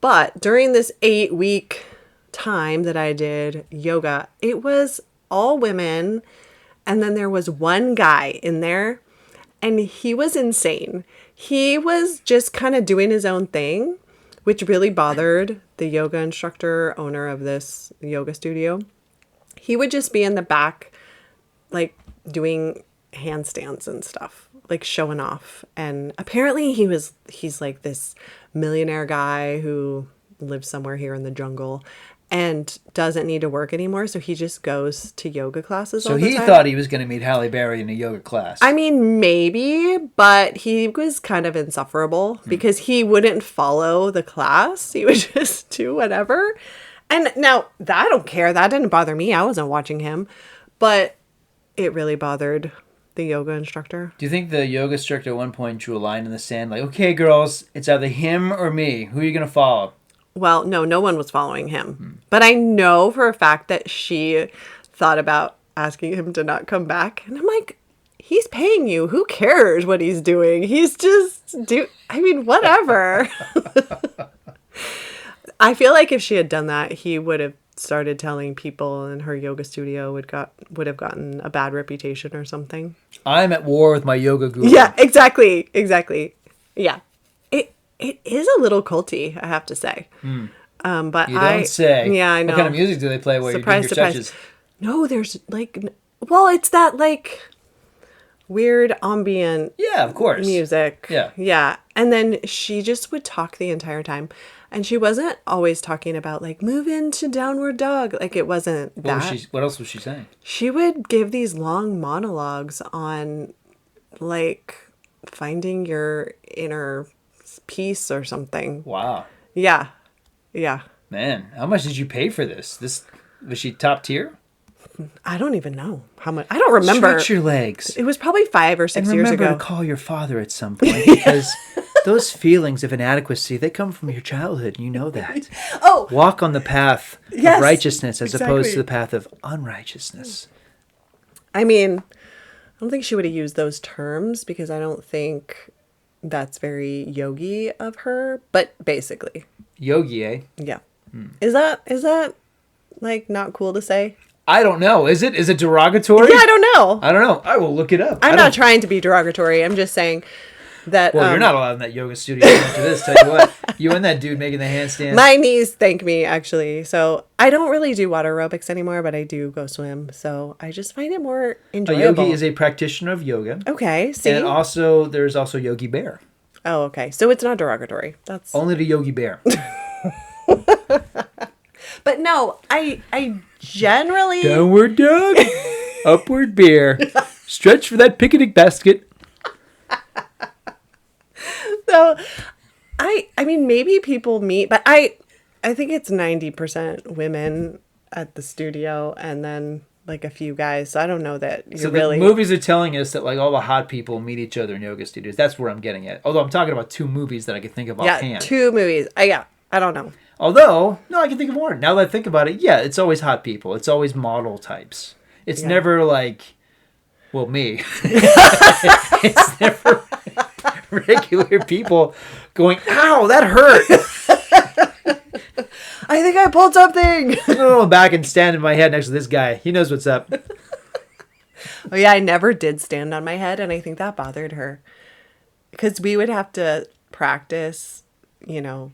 But during this 8-week time that I did yoga, it was all women. And then there was one guy in there. And he was insane. He was just kind of doing his own thing, which really bothered the yoga instructor, owner of this yoga studio. He would just be in the back, like, doing handstands and stuff, like showing off. And apparently he's like this millionaire guy who lives somewhere here in the jungle and doesn't need to work anymore, so he just goes to yoga classes all the time. So he thought he was going to meet Halle Berry in a yoga class. I mean, maybe, but he was kind of insufferable because he wouldn't follow the class. He would just do whatever. And now, I don't care. That didn't bother me. I wasn't watching him. But it really bothered the yoga instructor. Do you think the yoga instructor at one point drew a line in the sand? Like, okay, girls, it's either him or me. Who are you going to follow? Well, no one was following him. But I know for a fact that she thought about asking him to not come back. And I'm like, he's paying you. Who cares what he's doing? He's just whatever. I feel like if she had done that, he would have started telling people and her yoga studio would have gotten a bad reputation or something. I'm at war with my yoga guru. Yeah, exactly. Yeah. It is a little culty, I have to say. But you don't say. Yeah, I know. What kind of music do they play while you're doing your stretches? No, there's it's that like weird ambient. Yeah, of course. Music. Yeah. Yeah, and then she just would talk the entire time, and she wasn't always talking about like move into downward dog. Like it wasn't that. What else was she saying? She would give these long monologues on like finding your inner peace or something. Wow. Yeah. Man, how much did you pay for this? Was she top tier? I don't even know how much. I don't remember. Stretch your legs. It was probably 5 or 6 years ago. And remember to call your father at some point because those feelings of inadequacy, they come from your childhood. You know that. Oh. Walk on the path of righteousness as opposed to the path of unrighteousness. I mean, don't think she would have used those terms because I don't think that's very yogi of her, but basically. Yogi, eh? Yeah. Is that like not cool to say? I don't know. Is it? Is it derogatory? Yeah, I don't know. I don't know. I will look it up. I'm not trying to be derogatory. I'm just saying that. Well, you're not allowed in that yoga studio after this. Tell you what, you and that dude making the handstand. My knees thank me, actually. So I don't really do water aerobics anymore, but I do go swim. So I just find it more A enjoyable. yogi is a practitioner of yoga. Okay, see? And also, there's also Yogi Bear. Oh, okay. So it's not derogatory. That's Only to Yogi Bear. But no, I generally Downward dog, upward bear. Stretch for that picnic basket. so I mean maybe people meet, but I think it's 90% women at the studio and then like a few guys. So I don't know that you're So really the movies are telling us that like all the hot people meet each other in yoga studios. That's where I'm getting at. Although I'm talking about 2 movies that I can think of offhand. Yeah, 2 movies. I don't know. Although, no, I can think of more. Now that I think about it, yeah, it's always hot people. It's always model types. It's never like, well, me. It's never regular people going, ow, that hurt. I think I pulled something. I'm going to go back and stand in my head next to this guy. He knows what's up. Oh yeah, I never did stand on my head, and I think that bothered her because we would have to practice, you know.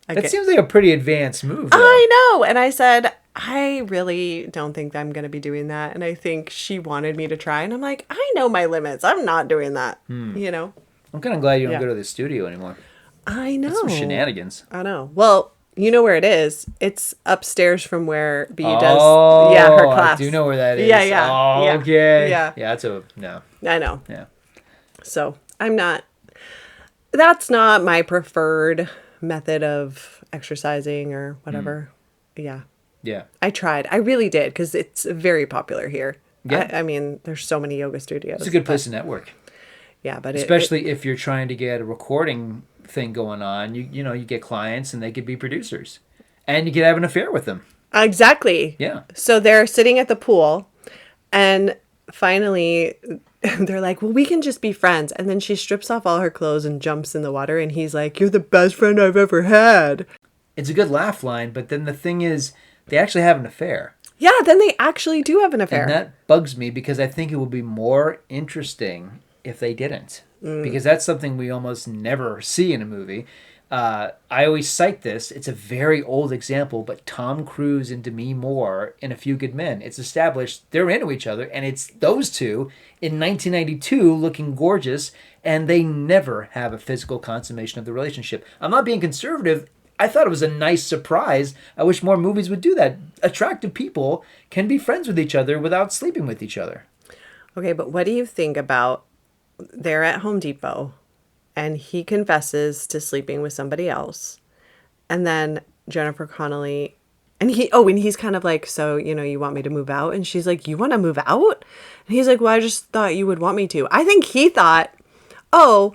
That seems like a pretty advanced move, though. I know, and I said I really don't think I'm going to be doing that, and I think she wanted me to try, and I'm like, I know my limits. I'm not doing that. You know. I'm kind of glad you don't go to the studio anymore. I know. That's some shenanigans. I know. Well, you know where it is. It's upstairs from where B does. Oh, Yeah, her class. I do know where that is. Yeah, yeah. Oh, yeah. okay. Yeah. Yeah, that's a no. I know. Yeah. So I'm not. That's not my preferred method of exercising or whatever. Yeah. Yeah. I tried. I really did because it's very popular here. Yeah. I mean, there's so many yoga studios. It's a good place to network. Yeah, but especially if you're trying to get a recording thing going on, you know, you get clients and they could be producers. And you could have an affair with them. Exactly. Yeah. So they're sitting at the pool and finally they're like, well, we can just be friends. And then she strips off all her clothes and jumps in the water. And he's like, you're the best friend I've ever had. It's a good laugh line, but then the thing is, they actually have an affair. Yeah, then they actually do have an affair. And that bugs me because I think it would be more interesting if they didn't. Because that's something we almost never see in a movie. I always cite this. It's a very old example, but Tom Cruise and Demi Moore in A Few Good Men. It's established they're into each other, and it's those two in 1992 looking gorgeous, and they never have a physical consummation of the relationship. I'm not being conservative. I thought it was a nice surprise. I wish more movies would do that. Attractive people can be friends with each other without sleeping with each other. Okay, but what do you think about they're at Home Depot and he confesses to sleeping with somebody else, and then Jennifer Connelly and he's kind of like, so, you know, you want me to move out? And she's like, you want to move out? And he's like, well, I just thought you would want me to. I think he thought, oh,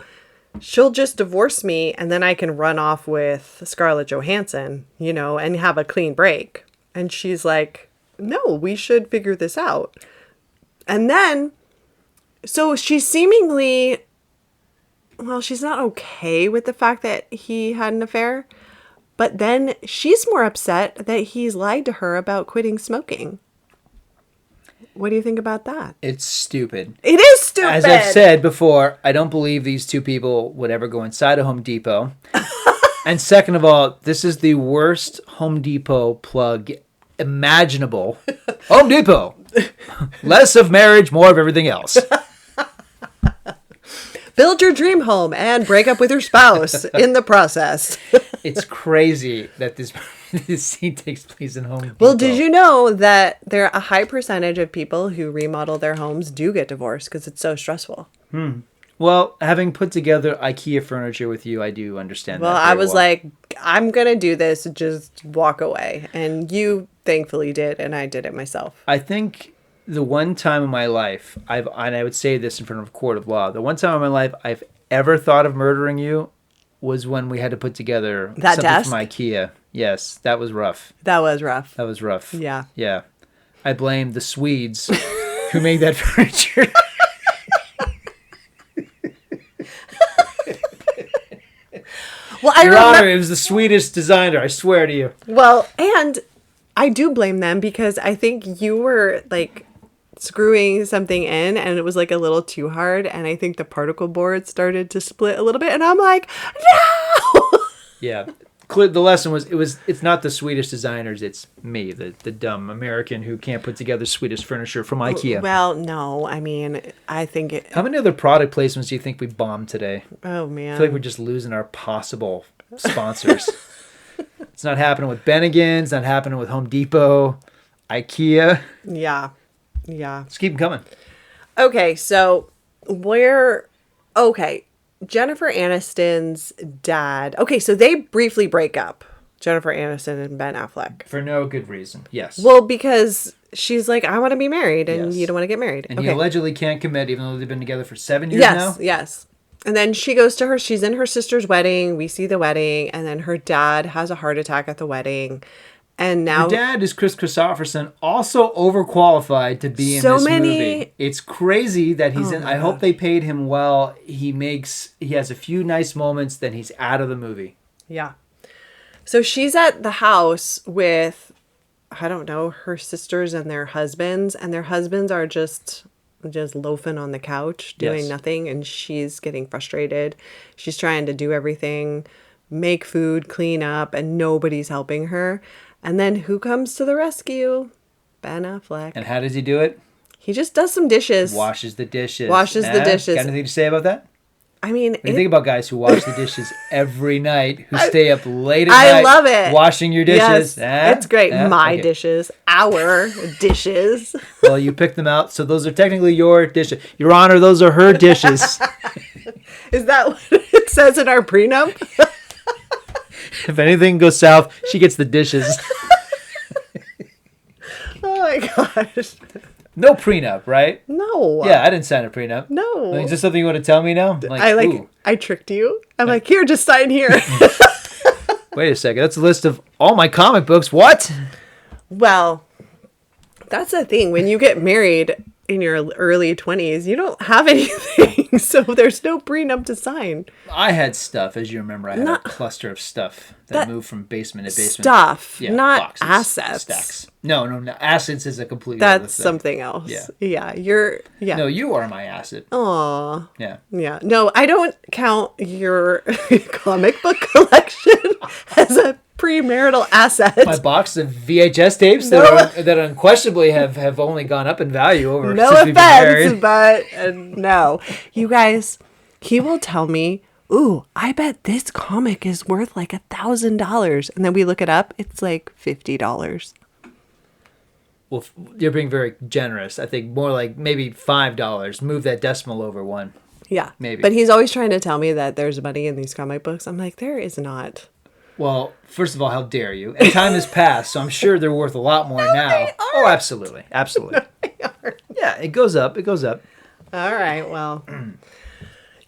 she'll just divorce me and then I can run off with Scarlett Johansson, you know, and have a clean break. And she's like, no, we should figure this out. And then, so she's seemingly, well, she's not okay with the fact that he had an affair, but then she's more upset that he's lied to her about quitting smoking. What do you think about that? It's stupid. It is stupid. As I've said before, I don't believe these two people would ever go inside a Home Depot. And second of all, this is the worst Home Depot plug imaginable. Home Depot. Less of marriage, more of everything else. Build your dream home and break up with your spouse in the process. It's crazy that this scene takes place in Home Depot. Well, did you know that there a high percentage of people who remodel their homes do get divorced because it's so stressful? Well, having put together IKEA furniture with you, I do understand Well, that. I was like, I'm going to do this, just walk away. And you thankfully did, and I did it myself. I think the one time in my life, and I would say this in front of a court of law, the one time in my life I've ever thought of murdering you was when we had to put together that something desk from IKEA. Yes, that was rough. That was rough. That was rough. Yeah. Yeah. I blame the Swedes who made that furniture. Well, I Your remember. Honor, it was the Swedish designer. I swear to you. Well, and I do blame them because I think you were like screwing something in and it was like a little too hard. And I think the particle board started to split a little bit. And I'm like, no! Yeah. The lesson was it's not the Swedish designers, it's me, the dumb American who can't put together Swedish furniture from IKEA. Well, no. I mean, I think it. How many other product placements do you think we bombed today? Oh, man. I feel like we're just losing our possible sponsors. It's not happening with Bennigan's, not happening with Home Depot, IKEA. Yeah. Yeah. Just keep them coming. Okay. So okay. Jennifer Aniston's dad. Okay. So they briefly break up. Jennifer Aniston and Ben Affleck. For no good reason. Yes. Well, because she's like, I want to be married and Yes. you don't want to get married. And he allegedly can't commit even though they've been together for 7 years Yes, now? yes. And then she's in her sister's wedding. We see the wedding. And then her dad has a heart attack at the wedding. And now. Her dad is Chris Christopherson, also overqualified to be in So this many- movie. It's crazy that he's in. I hope they paid him well. He has a few nice moments, then he's out of the movie. Yeah. So she's at the house with, I don't know, her sisters and their husbands. And their husbands are just loafing on the couch doing Yes. nothing. And she's getting frustrated. She's trying to do everything, make food, clean up, and nobody's helping her. And then who comes to the rescue? Ben Affleck. And how does he do it? He just does some dishes. Washes the dishes. Washes the dishes. Got anything to say about that? I mean, What do you think about guys who wash the dishes every night, who stay up late at I night love it. washing your dishes? Yes, it's great. My Okay. dishes, our dishes. Well, you picked them out, so those are technically your dishes. Your Honor, those are her dishes. Is that what it says in our prenup? If anything goes south, she gets the dishes. Oh my gosh. No prenup, right? No. Yeah, I didn't sign a prenup. No. Is this something you want to tell me now? Ooh, I tricked you. I'm like, here, just sign here. wait a second. That's a list of all my comic books. What? Well, that's the thing. When you get married in your early 20s, you don't have anything. So there's no prenup to sign. I had stuff, as you remember. I had a cluster of stuff that moved from basement to basement. Stuff, Yeah, not boxes, assets. Stacks. No. Assets is a completely other That's thing. something else. Yeah. Yeah. No, you are my asset. Aw. Yeah. Yeah. No, I don't count your comic book collection as a premarital asset. My box of VHS tapes that unquestionably have only gone up in value over No since we've been offense, married. but no. You guys, he will tell me, ooh, I bet this comic is worth like $1,000. And then we look it up, it's like $50. Well, you're being very generous. I think more like maybe $5. Move that decimal over one. Yeah. Maybe. But he's always trying to tell me that there's money in these comic books. I'm like, there is not. Well, first of all, how dare you? And time has passed, so I'm sure they're worth a lot more now. Oh, absolutely. Absolutely. Yeah, it goes up. It goes up. All right. Well,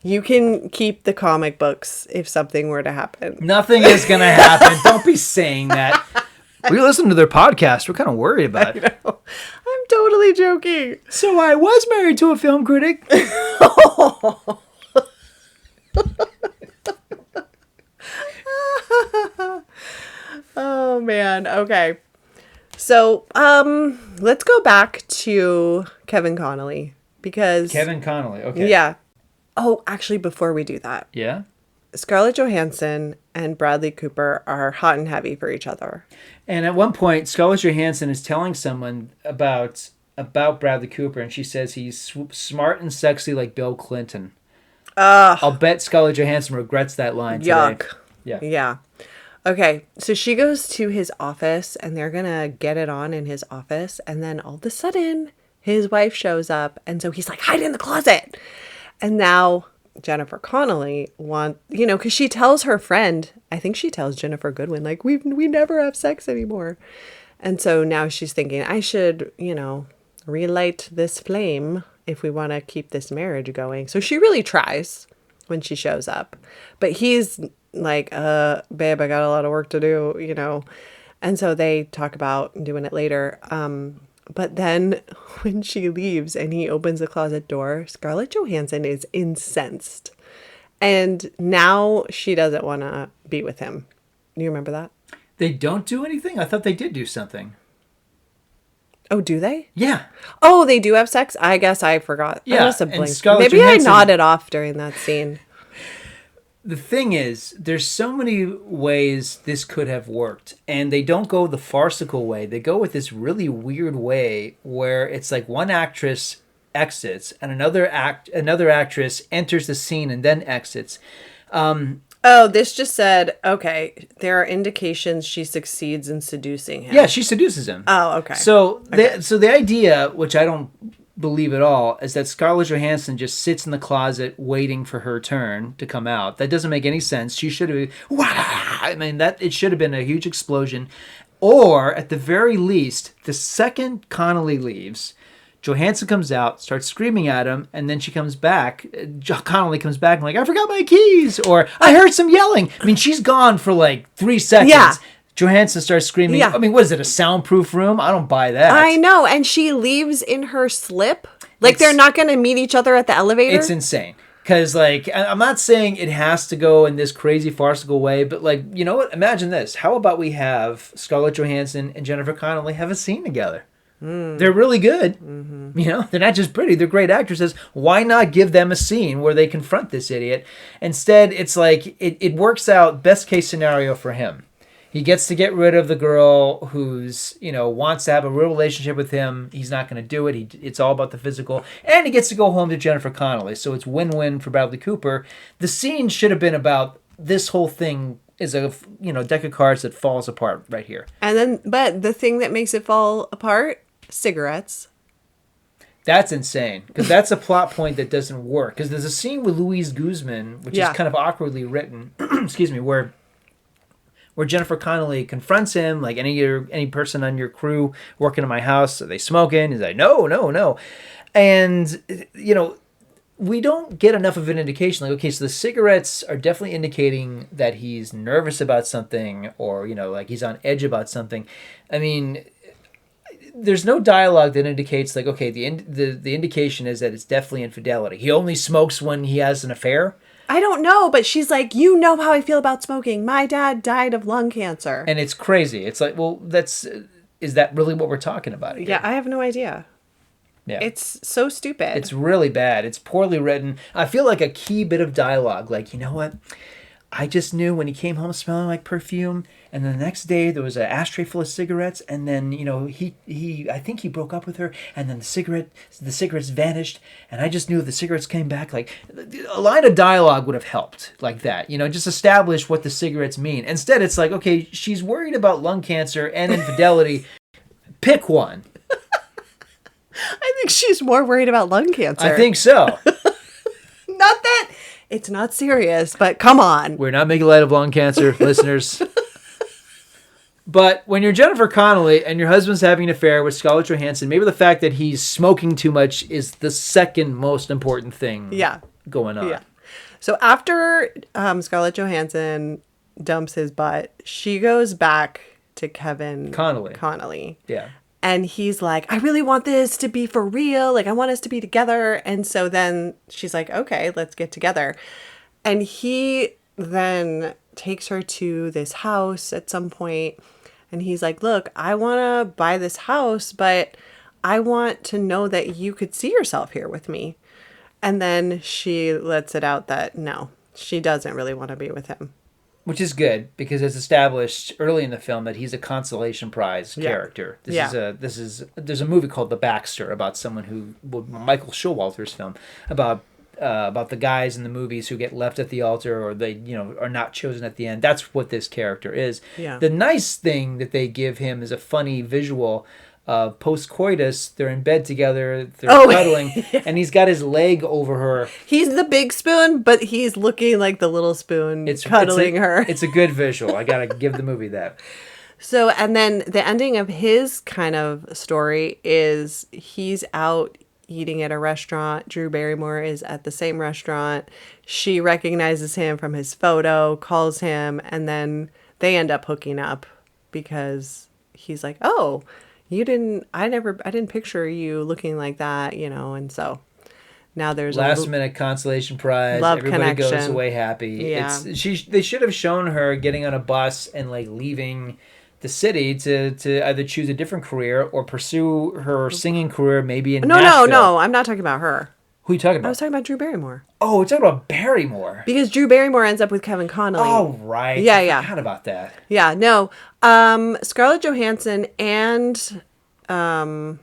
you can keep the comic books if something were to happen. Nothing is going to happen. Don't be saying that. We listen to their podcast. We're kind of worried about it. I'm totally joking. So I was married to a film critic. Oh man. Okay. So, let's go back to Kevin Connolly because Kevin Connolly. Okay. yeah. Oh, actually before we do that, Yeah? Scarlett Johansson and Bradley Cooper are hot and heavy for each other. And at one point, Scarlett Johansson is telling someone about Bradley Cooper, and she says he's smart and sexy like Bill Clinton. I'll bet Scarlett Johansson regrets that line today. Yuck. Yeah. Yeah. Okay, so she goes to his office and they're gonna get it on in his office, and then all of a sudden his wife shows up, and so he's like, hide in the closet. And now Jennifer Connelly because she tells her friend, I think she tells Jennifer Goodwin, like, we never have sex anymore. And so now she's thinking, I should, relight this flame if we want to keep this marriage going. So she really tries when she shows up. But he's like, babe, I got a lot of work to do, And so they talk about doing it later. But then when she leaves and he opens the closet door, Scarlett Johansson is incensed. And now she doesn't want to be with him. Do you remember that? They don't do anything? I thought they did do something. Oh, do they? Yeah. Oh, they do have sex? I guess I forgot. Yeah, I must have and blinked. Scarlett Maybe Johansson- I nodded off during that scene. The thing is, there's so many ways this could have worked, and they don't go the farcical way. They go with this really weird way where it's like one actress exits and another actress enters the scene and then exits. Oh, this just said, okay, there are indications she succeeds in seducing him. Yeah, she seduces him. Oh, okay. So the idea, which I don't believe at all, is that Scarlett Johansson just sits in the closet waiting for her turn to come out. That doesn't make any sense. She should have, I mean, that it should have been a huge explosion. Or at the very least, the second Connolly leaves, Johansson comes out, starts screaming at him, and then she comes back. Connolly comes back and like, I forgot my keys, or I heard some yelling. I mean, she's gone for like 3 seconds. Yeah. Johansson starts screaming. Yeah. I mean, what is it, a soundproof room? I don't buy that. I know, and she leaves in her slip. Like, they're not going to meet each other at the elevator? It's insane. Because, like, I'm not saying it has to go in this crazy farcical way, but, like, you know what? Imagine this. How about we have Scarlett Johansson and Jennifer Connelly have a scene together? They're really good. You know, they're not just pretty, they're great actresses. Why not give them a scene where they confront this idiot? Instead, it's like, it works out best case scenario for him. He gets to get rid of the girl who's, you know, wants to have a real relationship with him. He's not going to do it. It's all about the physical. And he gets to go home to Jennifer Connelly. So it's win-win for Bradley Cooper. The scene should have been about this whole thing is a, you know, deck of cards that falls apart right here. And then, but the thing that makes it fall apart, cigarettes. That's insane. Because that's a plot point that doesn't work. Because there's a scene with Louise Guzman, which is kind of awkwardly written, excuse me, where Jennifer Connelly confronts him, like any person on your crew working in my house, are they smoking? He's like, no. And, you know, we don't get enough of an indication. Like, okay, so the cigarettes are definitely indicating that he's nervous about something or, you know, like he's on edge about something. I mean, there's no dialogue that indicates like, okay, the indication is that it's definitely infidelity. He only smokes when he has an affair. I don't know, but she's like, you know how I feel about smoking. My dad died of lung cancer. And it's crazy. It's like, well, is that really what we're talking about here? Yeah, I have no idea. Yeah. It's so stupid. It's really bad. It's poorly written. I feel like a key bit of dialogue, like, you know what? I just knew when he came home smelling like perfume, and then the next day there was an ashtray full of cigarettes, and then, you know, I think he broke up with her, and then the cigarettes vanished, and I just knew if the cigarettes came back, like, a line of dialogue would have helped, like that, you know, just establish what the cigarettes mean. Instead, it's like, okay, she's worried about lung cancer and infidelity. Pick one. I think she's more worried about lung cancer. I think so. Not that it's not serious, but come on. We're not making light of lung cancer, listeners. But when you're Jennifer Connelly and your husband's having an affair with Scarlett Johansson, maybe the fact that he's smoking too much is the second most important thing going on. Yeah. So after Scarlett Johansson dumps his butt, she goes back to Kevin Connolly. Yeah. And he's like, I really want this to be for real. Like, I want us to be together. And so then she's like, okay, let's get together. And he then takes her to this house at some point. And he's like, look, I want to buy this house, but I want to know that you could see yourself here with me. And then she lets it out that no, she doesn't really want to be with him. Which is good because it's established early in the film that he's a consolation prize character. There's a movie called The Baxter about someone who, Michael Showalter's film about the guys in the movies who get left at the altar or they, you know, are not chosen at the end. That's what this character is. Yeah. The nice thing that they give him is a funny visual of post-coitus. They're in bed together, they're cuddling, and he's got his leg over her. He's the big spoon, but he's looking like the little spoon cuddling her. It's a good visual. I gotta give the movie that. So, and then the ending of his kind of story is he's out eating at a restaurant. Drew Barrymore is at the same restaurant. She recognizes him from his photo, calls him, and then they end up hooking up because he's like, I didn't picture you looking like that, you know, and so now there's last minute consolation prize. Love Everybody goes connection. away happy. Yeah. They should have shown her getting on a bus and like leaving the city to either choose a different career or pursue her singing career maybe in Nashville. No, I'm not talking about her. Who are you talking about? I was talking about Drew Barrymore. Oh, we're talking about Barrymore. Because Drew Barrymore ends up with Kevin Connolly. Oh, right. Yeah, I forgot about that. Yeah, no. Scarlett Johansson and Jennifer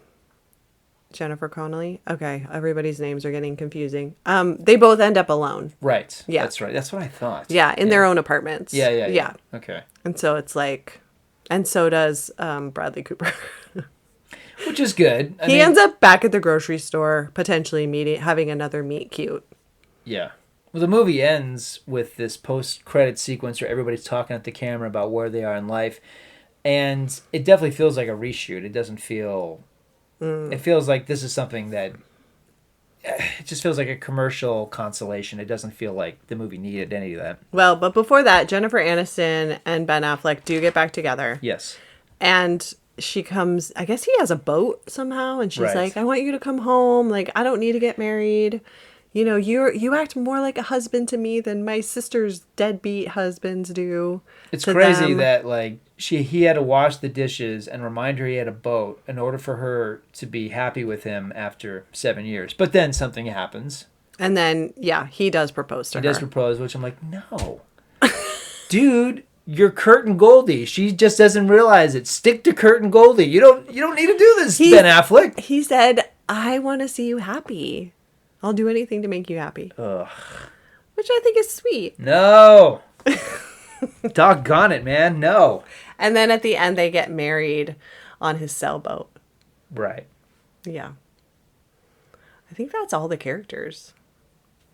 Connelly. Okay, everybody's names are getting confusing. They both end up alone. Right. Yeah. That's right. That's what I thought. Yeah, in their own apartments. Yeah. Okay. And so it's like, and so does Bradley Cooper. Which is good. He ends up back at the grocery store, potentially having another meet cute. Yeah. Well, the movie ends with this post-credit sequence where everybody's talking at the camera about where they are in life. And it definitely feels like a reshoot. It doesn't feel... It feels like this is something that... It just feels like a commercial consolation. It doesn't feel like the movie needed any of that. Well, but before that, Jennifer Aniston and Ben Affleck do get back together. Yes. And she comes, I guess he has a boat somehow, and she's Right. like, I want you to come home. Like, I don't need to get married. You know, you act more like a husband to me than my sister's deadbeat husbands do. It's to crazy them." that like he had to wash the dishes and remind her he had a boat in order for her to be happy with him after 7 years. But then something happens. And then, yeah, he does propose to her. He does propose, which I'm like, no. Dude, you're Kurt and Goldie. She just doesn't realize it. Stick to Kurt and Goldie. You don't need to do this, Ben Affleck. He said, I want to see you happy. I'll do anything to make you happy. Ugh. Which I think is sweet. No. Doggone it, man. No. And then at the end, they get married on his sailboat. Right. Yeah. I think that's all the characters.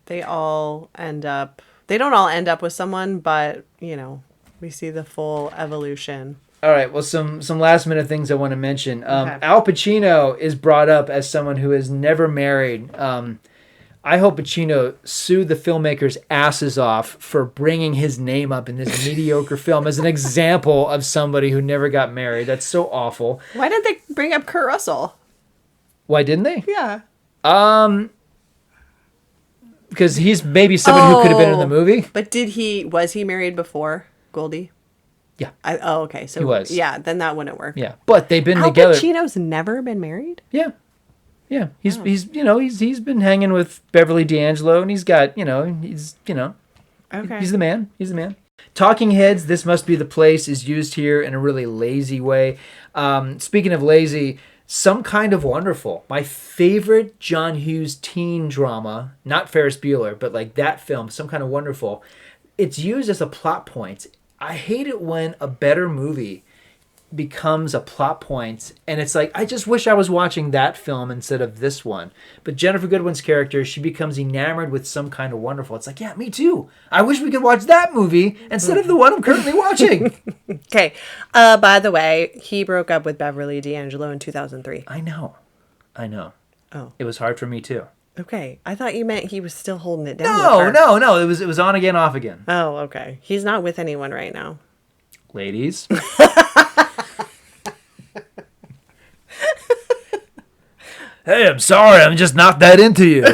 They all end up... They don't all end up with someone, but, you know, we see the full evolution. All right. Well, some last minute things I want to mention. Okay. Al Pacino is brought up as someone who has never married. I hope Pacino sued the filmmakers' asses off for bringing his name up in this mediocre film as an example of somebody who never got married. That's so awful. Why didn't they bring up Kurt Russell? Why didn't they? Yeah. Because he's maybe someone who could have been in the movie. But was he married before Goldie? Yeah. Okay. So He was. Yeah, then that wouldn't work. Yeah, but they've been Al together. Pacino's never been married? Yeah. Yeah, he's been hanging with Beverly D'Angelo, and he's got Okay. he's the man. He's the man. Talking Heads, This Must Be the Place is used here in a really lazy way. Speaking of lazy, Some Kind of Wonderful, my favorite John Hughes teen drama, not Ferris Bueller, but like that film, Some Kind of Wonderful. It's used as a plot point. I hate it when a better movie becomes a plot point, and it's like, I just wish I was watching that film instead of this one. But Jennifer Goodwin's character, she becomes enamored with Some Kind of Wonderful. It's like, yeah, me too. I wish we could watch that movie instead of the one I'm currently watching. Okay. By the way, he broke up with Beverly D'Angelo in 2003. I know. Oh. It was hard for me too. Okay. I thought you meant he was still holding it down. No. with her. It was on again, off again. Oh, okay. He's not with anyone right now. Ladies. Hey, I'm sorry. I'm just not that into you.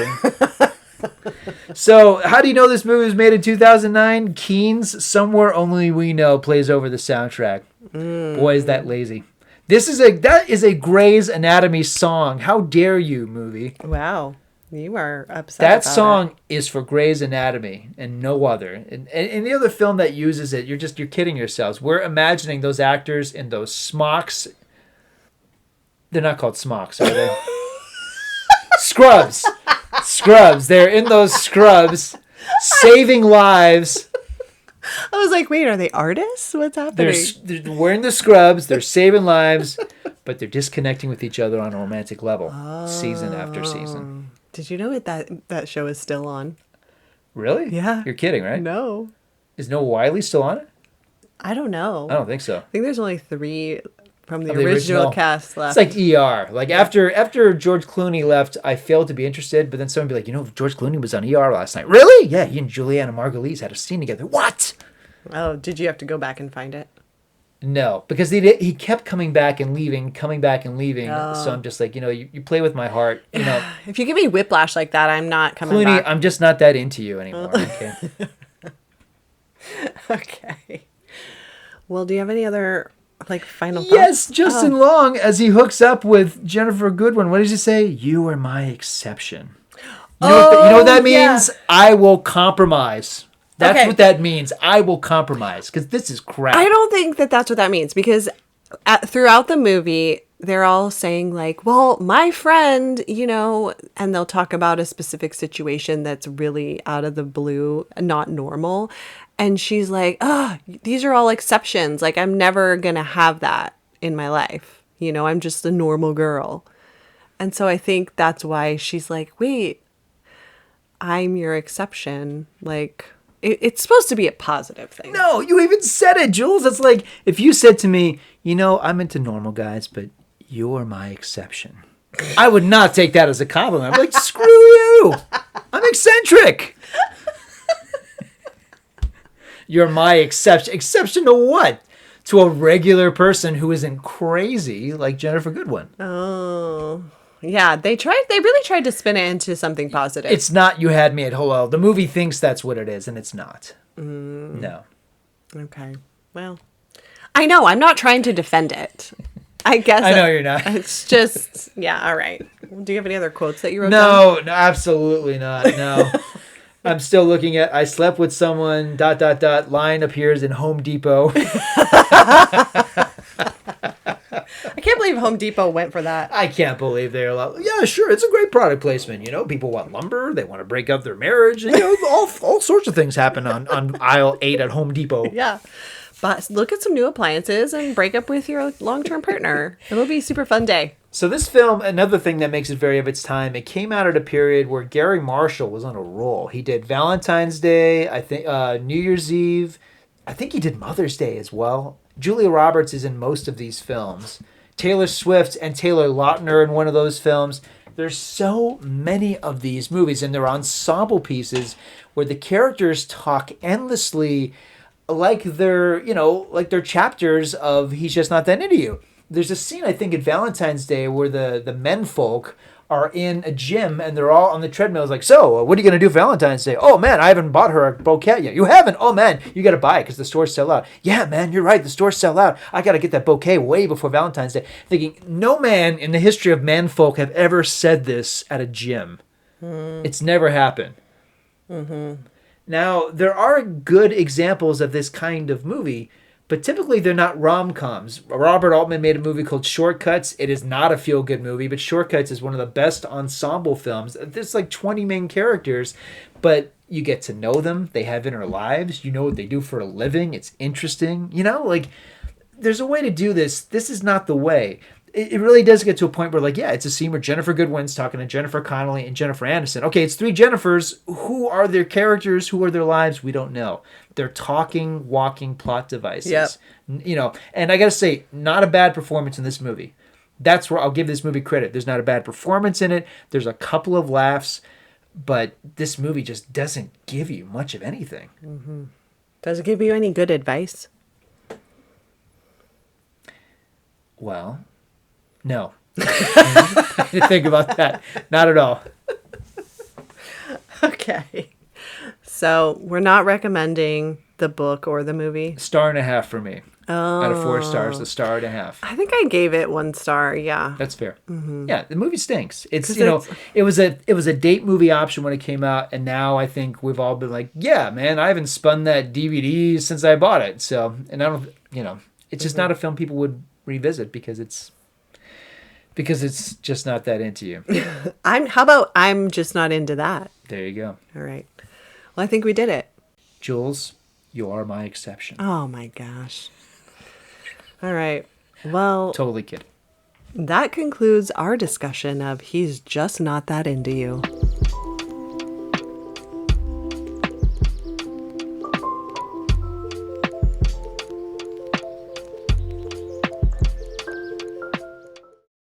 So, how do you know this movie was made in 2009? Keen's Somewhere Only We Know plays over the soundtrack. Boy, is that lazy. That is a Grey's Anatomy song. How dare you, movie? Wow. You are upset That about song is for Grey's Anatomy and no other. And any other film that uses it, you're kidding yourselves. We're imagining those actors in those smocks. They're not called smocks, are they? Scrubs. They're in those scrubs, saving lives. I was like, wait, are they artists? What's happening? They're wearing the scrubs. They're saving lives, but they're disconnecting with each other on a romantic level, season after season. Did you know that show is still on? Really? Yeah. You're kidding, right? No. Is Noah Wiley still on it? I don't know. I don't think so. I think there's only 3 from the Of the original cast left. It's like ER. Like after George Clooney left, I failed to be interested, but then someone would be like, George Clooney was on ER last night. Really? Yeah, he and Juliana Margulies had a scene together. What? Oh, did you have to go back and find it? No, because he kept coming back and leaving, coming back and leaving. So I'm just like, you play with my heart. If you give me whiplash like that, I'm not coming Clooney, back. I'm just not that into you anymore. Okay. Okay. Well, do you have any other final thoughts? Yes, Justin Long, as he hooks up with Jennifer Goodwin. What does he say? You are my exception. You know what that means? Yeah. I will compromise. That's Okay. what that means. I will compromise because this is crap. I don't think that that's what that means because throughout the movie, they're all saying well, my friend, and they'll talk about a specific situation that's really out of the blue, not normal. And she's like, these are all exceptions. I'm never going to have that in my life. I'm just a normal girl. And so I think that's why she's like, wait, I'm your exception. It's supposed to be a positive thing. No, you even said it, Jules. It's like if you said to me, I'm into normal guys, but you're my exception. I would not take that as a compliment. I'm like, screw you. I'm eccentric. You're my exception. Exception to what? To a regular person who isn't crazy like Jennifer Goodwin. Oh. Yeah, they really tried to spin it into something positive. It's not you had me at hello. The movie thinks that's what it is, and it's not. No. Okay. Well, I know. I'm not trying to defend it. I guess. I know you're not. It's just, yeah, all right. Do you have any other quotes that you wrote down? No, absolutely not. No. I'm still looking at I slept with someone, ... line appears in Home Depot. I can't believe Home Depot went for that. I can't believe they're allowed. Yeah, sure. It's a great product placement. People want lumber. They want to break up their marriage. And, all sorts of things happen on aisle 8 at Home Depot. Yeah. But look at some new appliances and break up with your long-term partner. It'll be a super fun day. So this film, another thing that makes it very of its time, it came out at a period where Gary Marshall was on a roll. He did Valentine's Day, I think New Year's Eve. I think he did Mother's Day as well. Julia Roberts is in most of these films. Taylor Swift and Taylor Lautner in one of those films. There's so many of these movies, and they're ensemble pieces where the characters talk endlessly like they're chapters of He's Just Not That Into You. There's a scene, I think, at Valentine's Day where the men folk are in a gym and they're all on the treadmills like, so, what are you going to do for Valentine's Day? Oh, man, I haven't bought her a bouquet yet. You haven't? Oh, man, you got to buy it because the stores sell out. Yeah, man, you're right. The stores sell out. I got to get that bouquet way before Valentine's Day. Thinking, no man in the history of men folk have ever said this at a gym. It's never happened. Now, there are good examples of this kind of movie, but typically they're not rom-coms. Robert Altman made a movie called Shortcuts. It is not a feel-good movie, but Shortcuts is one of the best ensemble films. There's 20 main characters, but you get to know them. They have inner lives. You know what they do for a living. It's interesting. There's a way to do this. This is not the way. It really does get to a point where, it's a scene where Jennifer Goodwin's talking to Jennifer Connelly and Jennifer Aniston. Okay, it's 3 Jennifers. Who are their characters? Who are their lives? We don't know. They're talking, walking plot devices. Yep. And I got to say, not a bad performance in this movie. That's where I'll give this movie credit. There's not a bad performance in it. There's a couple of laughs, but this movie just doesn't give you much of anything. Mm-hmm. Does it give you any good advice? Well... No. I didn't think about that. Not at all. Okay. So we're not recommending the book or the movie? 1.5 for me. Oh. Out of 4 stars, 1.5. I think I gave it 1 star, yeah. That's fair. Mm-hmm. Yeah, the movie stinks. It's, it was a date movie option when it came out, and now I think we've all been like, yeah, man, I haven't spun that DVD since I bought it. So, and I don't, it's just not a film people would revisit because it's just not that into you. How about I'm just not into that? There you go. All right. Well, I think we did it. Jules, you are my exception. Oh my gosh. All right. Well, totally kidding. That concludes our discussion of He's Just Not That Into You.